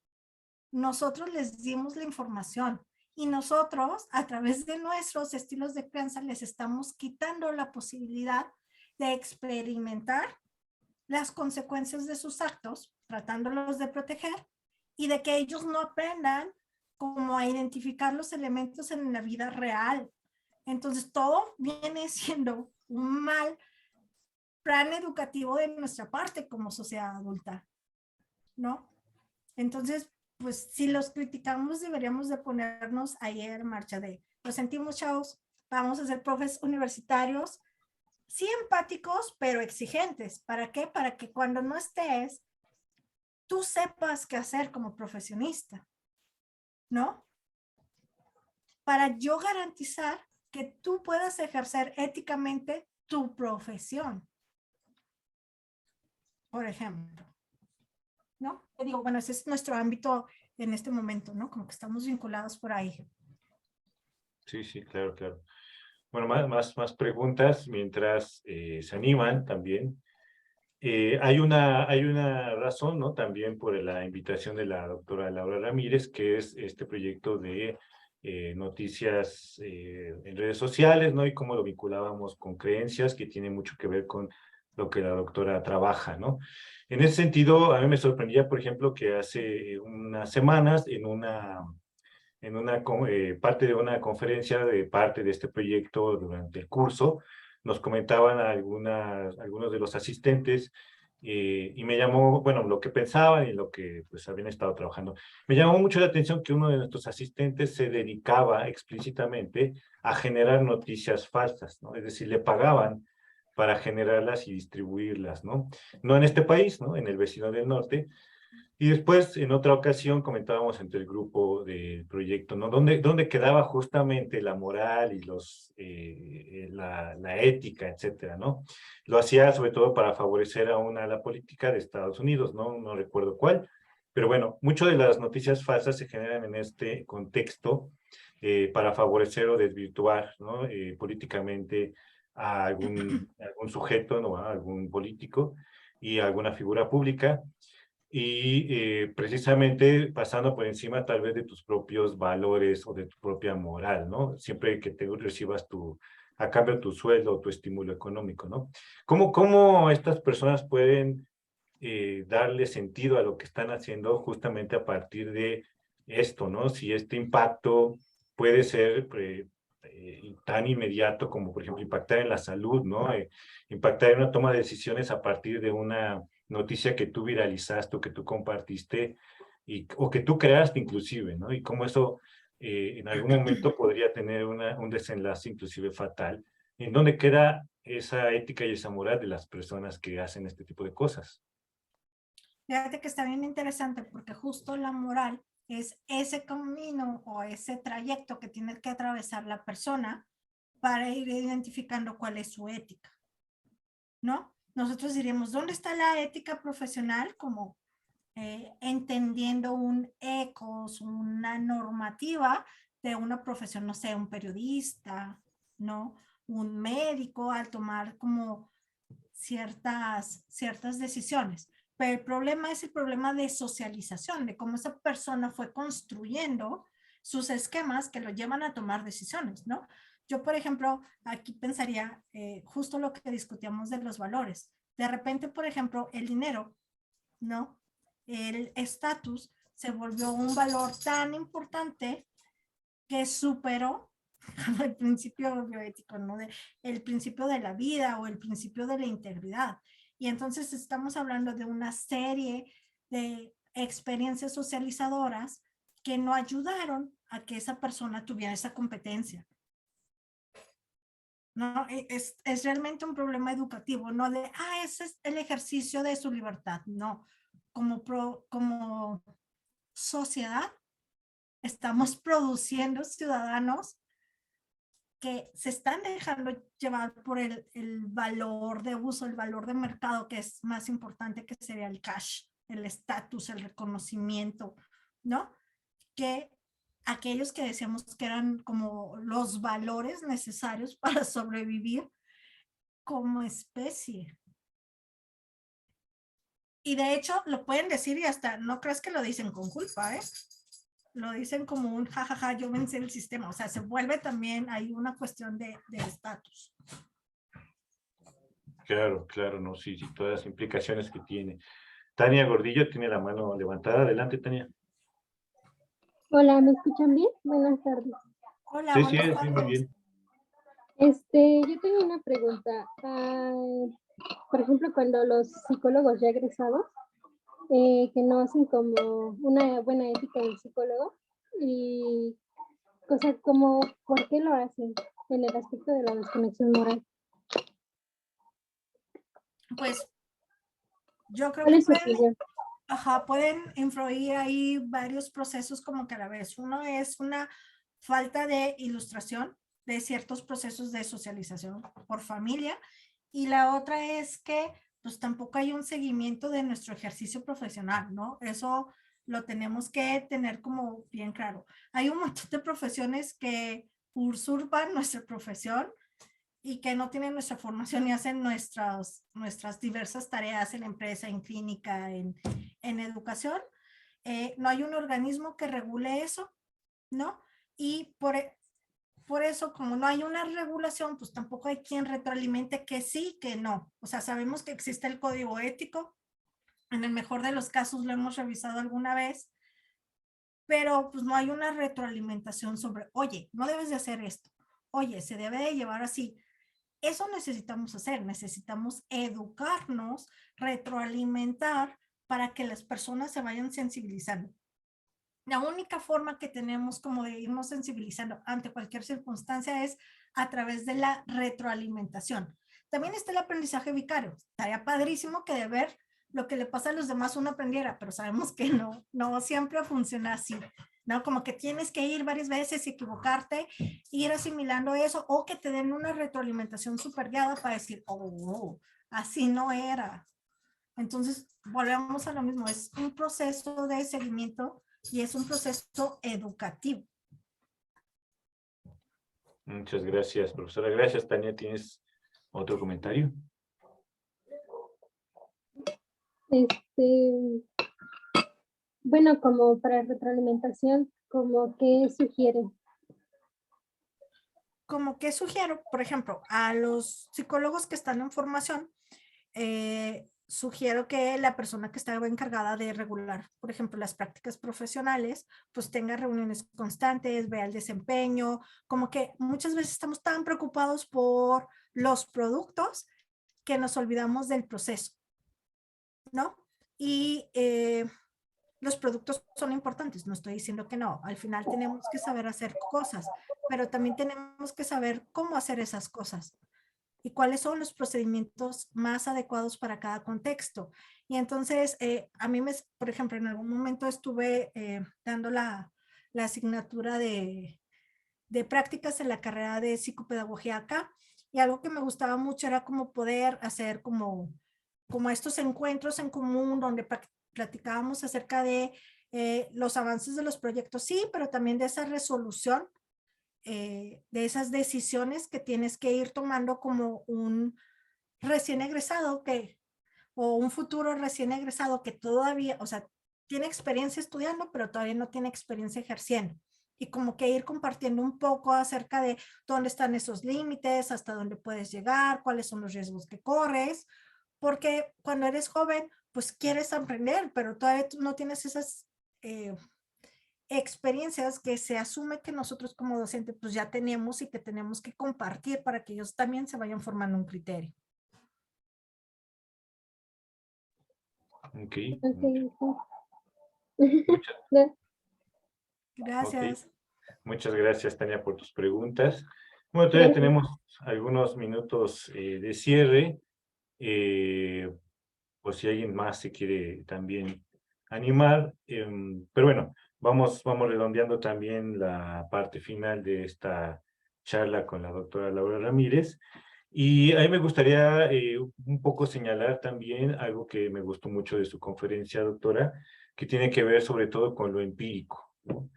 nosotros les dimos la información y nosotros, a través de nuestros estilos de crianza, les estamos quitando la posibilidad de experimentar las consecuencias de sus actos, tratándolos de proteger y de que ellos no aprendan como a identificar los elementos en la vida real. Entonces, todo viene siendo un mal plan educativo de nuestra parte como sociedad adulta, ¿no? Entonces, pues si los criticamos, deberíamos de ponernos ahí en marcha de, lo sentimos, chavos, vamos a ser profes universitarios, sí empáticos, pero exigentes. ¿Para qué? Para que cuando no estés, tú sepas qué hacer como profesionista, ¿no? Para yo garantizar que tú puedas ejercer éticamente tu profesión, por ejemplo, ¿no? Te digo, bueno, ese es nuestro ámbito en este momento, ¿no? Como que estamos vinculados por ahí. Sí, sí, claro, claro. Bueno, más preguntas mientras se animan también. Hay una razón, ¿no? También por la invitación de la doctora Laura Ramírez, que es este proyecto de noticias en redes sociales, ¿no? Y cómo lo vinculábamos con creencias, que tiene mucho que ver con lo que la doctora trabaja, ¿no? En ese sentido, a mí me sorprendía, por ejemplo, que hace unas semanas en una parte de una conferencia de parte de este proyecto durante el curso, nos comentaban algunos de los asistentes y me llamó, bueno, lo que pensaban y lo que pues habían estado trabajando. Me llamó mucho la atención que uno de nuestros asistentes se dedicaba explícitamente a generar noticias falsas, ¿no? Es decir, le pagaban para generarlas y distribuirlas, ¿no? No en este país, ¿no? En el vecino del norte, y después, en otra ocasión, comentábamos entre el grupo del proyecto, ¿no? ¿Dónde quedaba justamente la moral y la ética, etcétera, ¿no? Lo hacía sobre todo para favorecer a una ala política de Estados Unidos, ¿no? No recuerdo cuál. Pero bueno, muchas de las noticias falsas se generan en este contexto para favorecer o desvirtuar, ¿no? Políticamente a algún sujeto, ¿no? A algún político y a alguna figura pública y precisamente pasando por encima tal vez de tus propios valores o de tu propia moral, ¿no? Siempre que te recibas a cambio tu sueldo o tu estímulo económico, ¿no? ¿Cómo estas personas pueden darle sentido a lo que están haciendo justamente a partir de esto, ¿no? Si este impacto puede ser tan inmediato como, por ejemplo, impactar en la salud, ¿no? Impactar en una toma de decisiones a partir de una noticia que tú viralizaste o que tú compartiste o que tú creaste inclusive, ¿no? Y cómo eso en algún momento podría tener un desenlace inclusive fatal. ¿En dónde queda esa ética y esa moral de las personas que hacen este tipo de cosas? Fíjate que está bien interesante porque justo la moral es ese camino o ese trayecto que tiene que atravesar la persona para ir identificando cuál es su ética, ¿no? Nosotros diríamos, ¿dónde está la ética profesional? Como entendiendo un ecos, una normativa de una profesión, no sé, un periodista, ¿no? Un médico al tomar como ciertas decisiones. Pero el problema es el problema de socialización, de cómo esa persona fue construyendo sus esquemas que lo llevan a tomar decisiones, ¿no? Yo, por ejemplo, aquí pensaría justo lo que discutíamos de los valores. De repente, por ejemplo, el dinero, ¿no? El estatus se volvió un valor tan importante que superó el principio bioético, ¿no? El principio de la vida o el principio de la integridad. Y entonces estamos hablando de una serie de experiencias socializadoras que no ayudaron a que esa persona tuviera esa competencia. No, es realmente un problema educativo, no de, ese es el ejercicio de su libertad. No, como sociedad estamos produciendo ciudadanos que se están dejando llevar por el valor de uso, el valor de mercado, que es más importante, que sería el cash, el estatus, el reconocimiento, ¿no? Que aquellos que decíamos que eran como los valores necesarios para sobrevivir como especie. Y de hecho lo pueden decir y hasta no crees que lo dicen con culpa, ¿eh? Lo dicen como un jajaja, yo vencí el sistema. O sea, se vuelve también ahí una cuestión de estatus. Claro, claro, no, sí, sí, todas las implicaciones que tiene. Tania Gordillo tiene la mano levantada. Adelante, Tania. Hola, ¿me escuchan bien? Buenas tardes. Hola, Sí, buenas sí, tardes. muy bien. Yo tengo una pregunta. Por ejemplo, cuando los psicólogos ya egresados, que no hacen como una buena ética del psicólogo, y cosas como, ¿por qué lo hacen? En el aspecto de la desconexión moral. Pues yo creo ¿Cuál que es su opinión? pueden influir ahí varios procesos como que a la vez. Uno es una falta de ilustración de ciertos procesos de socialización por familia, y la otra es que pues tampoco hay un seguimiento de nuestro ejercicio profesional, ¿no? Eso lo tenemos que tener como bien claro. Hay un montón de profesiones que usurpan nuestra profesión y que no tienen nuestra formación y hacen nuestras diversas tareas en la empresa, en clínica, en educación. No hay un organismo que regule eso, ¿no? Y por eso, como no hay una regulación, pues tampoco hay quien retroalimente que sí, que no. O sea, sabemos que existe el código ético. En el mejor de los casos lo hemos revisado alguna vez, pero pues no hay una retroalimentación sobre, oye, no debes de hacer esto. Oye, se debe de llevar así. Eso necesitamos hacer, necesitamos educarnos, retroalimentar para que las personas se vayan sensibilizando. La única forma que tenemos como de irnos sensibilizando ante cualquier circunstancia es a través de la retroalimentación. También está el aprendizaje vicario. Estaría padrísimo que de ver lo que le pasa a los demás uno aprendiera, pero sabemos que no siempre funciona así, ¿no? Como que tienes que ir varias veces y equivocarte, ir asimilando eso, o que te den una retroalimentación súper guiada para decir, oh, así no era. Entonces, volvemos a lo mismo, es un proceso de seguimiento y es un proceso educativo. Muchas gracias, profesora. Gracias, Tania. ¿Tienes otro comentario? Bueno, como para retroalimentación, como que sugiere. Como que sugiero, por ejemplo, a los psicólogos que están en formación, sugiero que la persona que estaba encargada de regular, por ejemplo, las prácticas profesionales, pues tenga reuniones constantes, vea el desempeño, como que muchas veces estamos tan preocupados por los productos que nos olvidamos del proceso, ¿no? Y los productos son importantes, no estoy diciendo que no, al final tenemos que saber hacer cosas, pero también tenemos que saber cómo hacer esas cosas y cuáles son los procedimientos más adecuados para cada contexto. Y entonces, a mí, por ejemplo, en algún momento estuve dando la asignatura de prácticas en la carrera de psicopedagogía acá, y algo que me gustaba mucho era como poder hacer como estos encuentros en común donde platicábamos acerca de los avances de los proyectos, sí, pero también de esa resolución, de esas decisiones que tienes que ir tomando como un recién egresado o un futuro recién egresado que todavía, o sea, tiene experiencia estudiando, pero todavía no tiene experiencia ejerciendo. Y como que ir compartiendo un poco acerca de dónde están esos límites, hasta dónde puedes llegar, cuáles son los riesgos que corres, porque cuando eres joven, pues quieres aprender, pero todavía no tienes esas experiencias que se asume que nosotros como docentes pues ya tenemos y que tenemos que compartir para que ellos también se vayan formando un criterio. Ok. Gracias. Okay. Muchas gracias, Tania, por tus preguntas. Bueno, todavía tenemos algunos minutos de cierre. Por si alguien más se quiere también animar. Pero bueno, vamos redondeando también la parte final de esta charla con la doctora Laura Ramírez. Y a mí me gustaría un poco señalar también algo que me gustó mucho de su conferencia, doctora, que tiene que ver sobre todo con lo empírico, ¿no?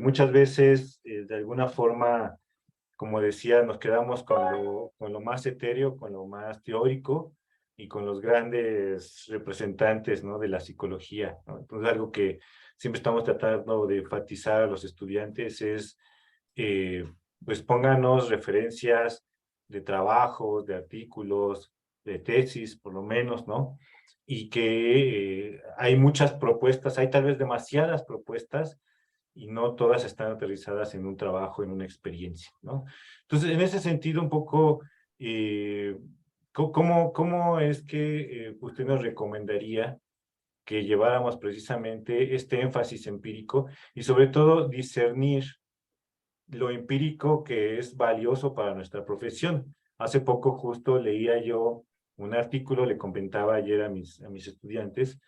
Muchas veces, de alguna forma, como decía, nos quedamos con lo más etéreo, con lo más teórico y con los grandes representantes, ¿no?, de la psicología, ¿no? Entonces, algo que siempre estamos tratando de enfatizar a los estudiantes es, pues pónganos referencias de trabajos, de artículos, de tesis, por lo menos, ¿no? Y que hay muchas propuestas, hay tal vez demasiadas propuestas, y no todas están aterrizadas en un trabajo, en una experiencia, ¿no? Entonces, en ese sentido, un poco, ¿cómo es que usted nos recomendaría que lleváramos precisamente este énfasis empírico y sobre todo discernir lo empírico que es valioso para nuestra profesión? Hace poco justo leía yo un artículo, le comentaba ayer a mis estudiantes,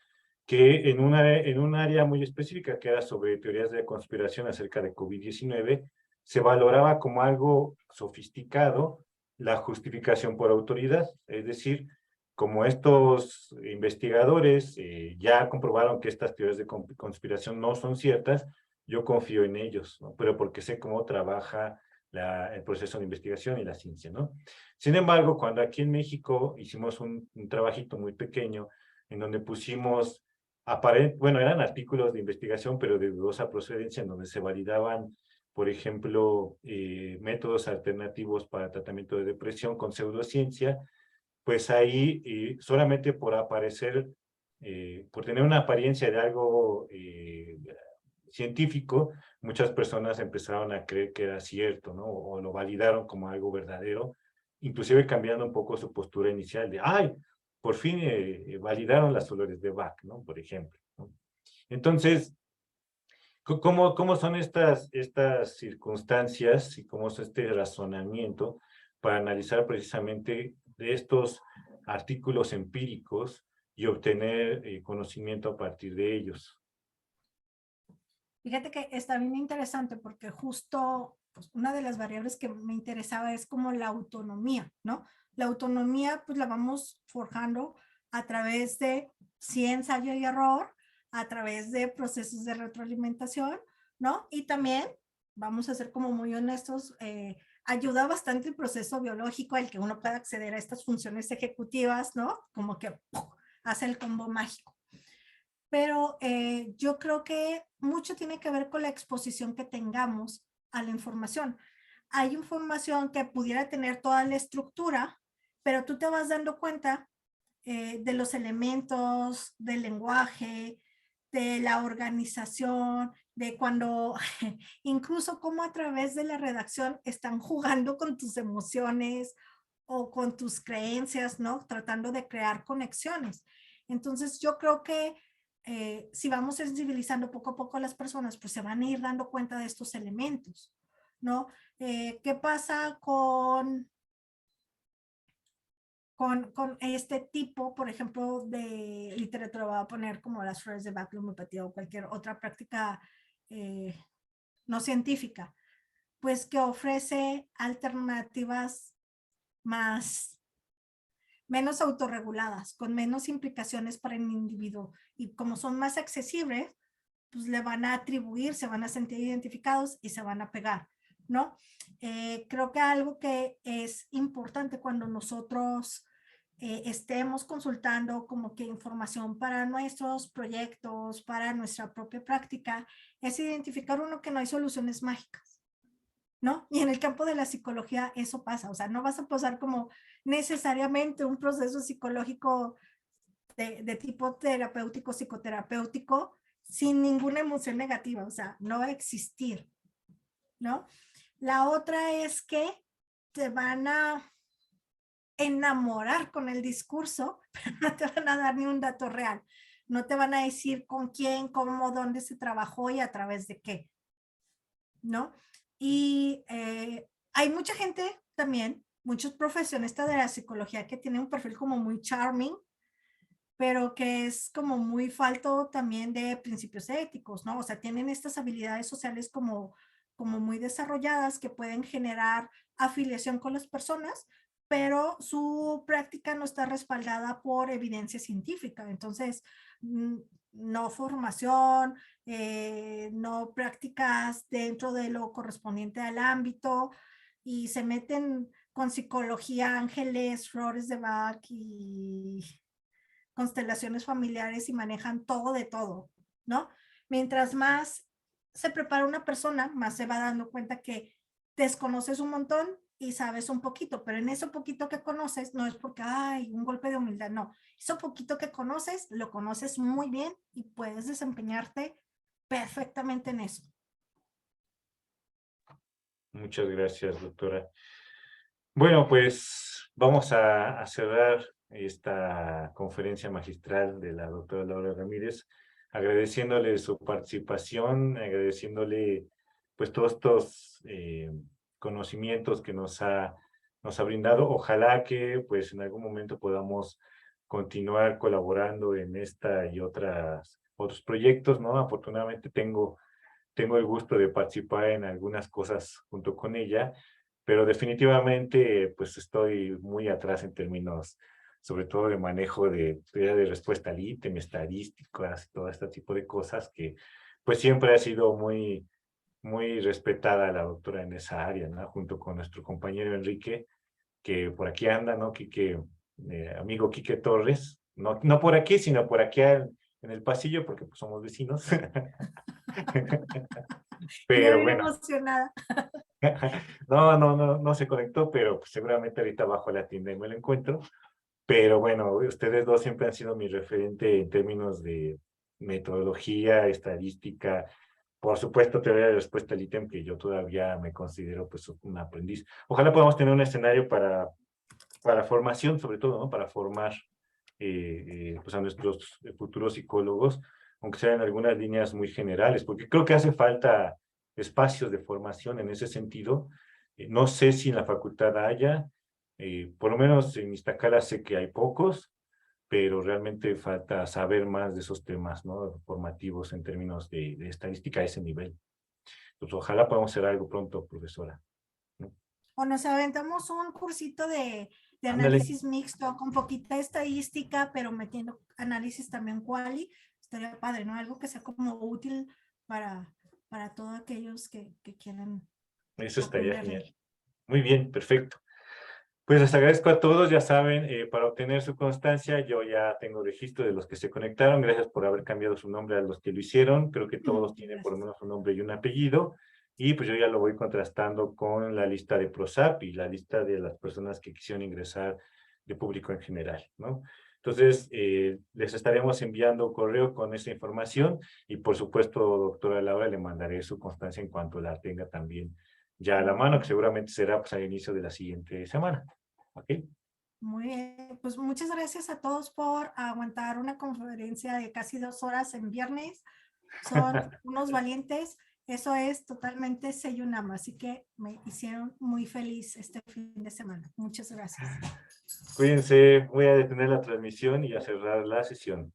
que en un área muy específica, que era sobre teorías de conspiración acerca de COVID-19, se valoraba como algo sofisticado la justificación por autoridad. Es decir, como estos investigadores ya comprobaron que estas teorías de conspiración no son ciertas, yo confío en ellos, ¿no? Pero porque sé cómo trabaja el proceso de investigación y la ciencia, ¿no? Sin embargo, cuando aquí en México hicimos un trabajito muy pequeño en donde pusimos bueno, eran artículos de investigación, pero de dudosa procedencia, en donde se validaban, por ejemplo, métodos alternativos para tratamiento de depresión con pseudociencia, pues ahí, solamente por aparecer, por tener una apariencia de algo científico, muchas personas empezaron a creer que era cierto, ¿no? O lo validaron como algo verdadero, inclusive cambiando un poco su postura inicial de, ¡ay! Por fin validaron las flores de Bach, ¿no? Por ejemplo, ¿no? Entonces, ¿cómo son estas circunstancias y cómo es este razonamiento para analizar precisamente de estos artículos empíricos y obtener conocimiento a partir de ellos? Fíjate que está bien interesante porque justo pues, una de las variables que me interesaba es como la autonomía, ¿no? La autonomía pues la vamos forjando a través de sí, ensayo y error, a través de procesos de retroalimentación, ¿no? Y también, vamos a ser como muy honestos, ayuda bastante el proceso biológico, el que uno pueda acceder a estas funciones ejecutivas, ¿no? Como que ¡pum!, hace el combo mágico. Pero yo creo que mucho tiene que ver con la exposición que tengamos a la información. Hay información que pudiera tener toda la estructura, pero tú te vas dando cuenta de los elementos, del lenguaje, de la organización, de cuando, incluso cómo a través de la redacción están jugando con tus emociones o con tus creencias, ¿no? Tratando de crear conexiones. Entonces yo creo que si vamos sensibilizando poco a poco a las personas, pues se van a ir dando cuenta de estos elementos, ¿no? ¿Qué pasa con este tipo, por ejemplo, de literatura? Voy a poner como las flores de Bach, la homeopatía o cualquier otra práctica no científica, pues que ofrece alternativas menos autorreguladas, con menos implicaciones para el individuo, y como son más accesibles, pues le van a atribuir, se van a sentir identificados y se van a pegar, ¿no? Creo que algo que es importante cuando nosotros estemos consultando como que información para nuestros proyectos, para nuestra propia práctica, es identificar uno que no hay soluciones mágicas, ¿no? Y en el campo de la psicología eso pasa, o sea, no vas a pasar como necesariamente un proceso psicológico de tipo terapéutico, psicoterapéutico, sin ninguna emoción negativa, o sea, no va a existir, ¿no? La otra es que te van a enamorar con el discurso, pero no te van a dar ni un dato real. No te van a decir con quién, cómo, dónde se trabajó y a través de qué, ¿no? Y hay mucha gente también, muchos profesionistas de la psicología que tienen un perfil como muy charming, pero que es como muy falto también de principios éticos, ¿no? O sea, tienen estas habilidades sociales como muy desarrolladas que pueden generar afiliación con las personas, pero su práctica no está respaldada por evidencia científica. Entonces, no formación, no prácticas dentro de lo correspondiente al ámbito, y se meten con psicología, ángeles, flores de Bach y constelaciones familiares y manejan todo de todo, ¿no? Mientras más se prepara una persona, más se va dando cuenta que desconoces un montón y sabes un poquito, pero en eso poquito que conoces no es porque hay un golpe de humildad, no. Eso poquito que conoces, lo conoces muy bien y puedes desempeñarte perfectamente en eso. Muchas gracias, doctora. Bueno, pues vamos a cerrar esta conferencia magistral de la doctora Laura Ramírez, agradeciéndole su participación, agradeciéndole pues todos estos conocimientos que nos ha brindado. Ojalá que pues en algún momento podamos continuar colaborando en esta y otros proyectos, ¿no? Afortunadamente tengo el gusto de participar en algunas cosas junto con ella, pero definitivamente pues estoy muy atrás en términos sobre todo de manejo de teoría de respuesta al ítem, estadísticas, todo este tipo de cosas que pues siempre ha sido muy respetada la doctora en esa área, ¿no? Junto con nuestro compañero Enrique, que por aquí anda, ¿no? Quique, amigo Quique Torres, no por aquí, sino por aquí en el pasillo, porque pues somos vecinos. Pero bueno. Emocionada. No se conectó, pero pues seguramente ahorita bajo la tienda y me lo encuentro. Pero bueno, ustedes dos siempre han sido mi referente en términos de metodología, estadística, por supuesto teoría de respuesta al ítem, que yo todavía me considero pues un aprendiz. Ojalá podamos tener un escenario para formación, sobre todo, ¿no? Para formar pues a nuestros futuros psicólogos, aunque sean algunas líneas muy generales, porque creo que hace falta espacios de formación en ese sentido. No sé si en la facultad haya, por lo menos en Iztacala sé que hay pocos, pero realmente falta saber más de esos temas, ¿no? Formativos en términos de estadística a ese nivel. Pues ojalá podamos hacer algo pronto, profesora, ¿no? O nos aventamos un cursito de Ándale. análisis mixto con poquita estadística, pero metiendo análisis también quali. Estaría padre, ¿no? Algo que sea como útil para todos aquellos que quieran. Eso estaría aprender. genial. Muy bien, perfecto. Pues les agradezco a todos, ya saben, para obtener su constancia, yo ya tengo registro de los que se conectaron, gracias por haber cambiado su nombre a los que lo hicieron, creo que todos tienen por lo menos un nombre y un apellido, y pues yo ya lo voy contrastando con la lista de PROSAP y la lista de las personas que quisieron ingresar de público en general, ¿no? Entonces, les estaremos enviando correo con esa información y, por supuesto, doctora Laura, le mandaré su constancia en cuanto la tenga también ya a la mano, que seguramente será pues, al inicio de la siguiente semana. ¿Ok? Muy bien, pues muchas gracias a todos por aguantar una conferencia de casi 2 horas en viernes. Son unos valientes. Eso es totalmente Seyunama, así que me hicieron muy feliz este fin de semana. Muchas gracias. Cuídense, voy a detener la transmisión y a cerrar la sesión.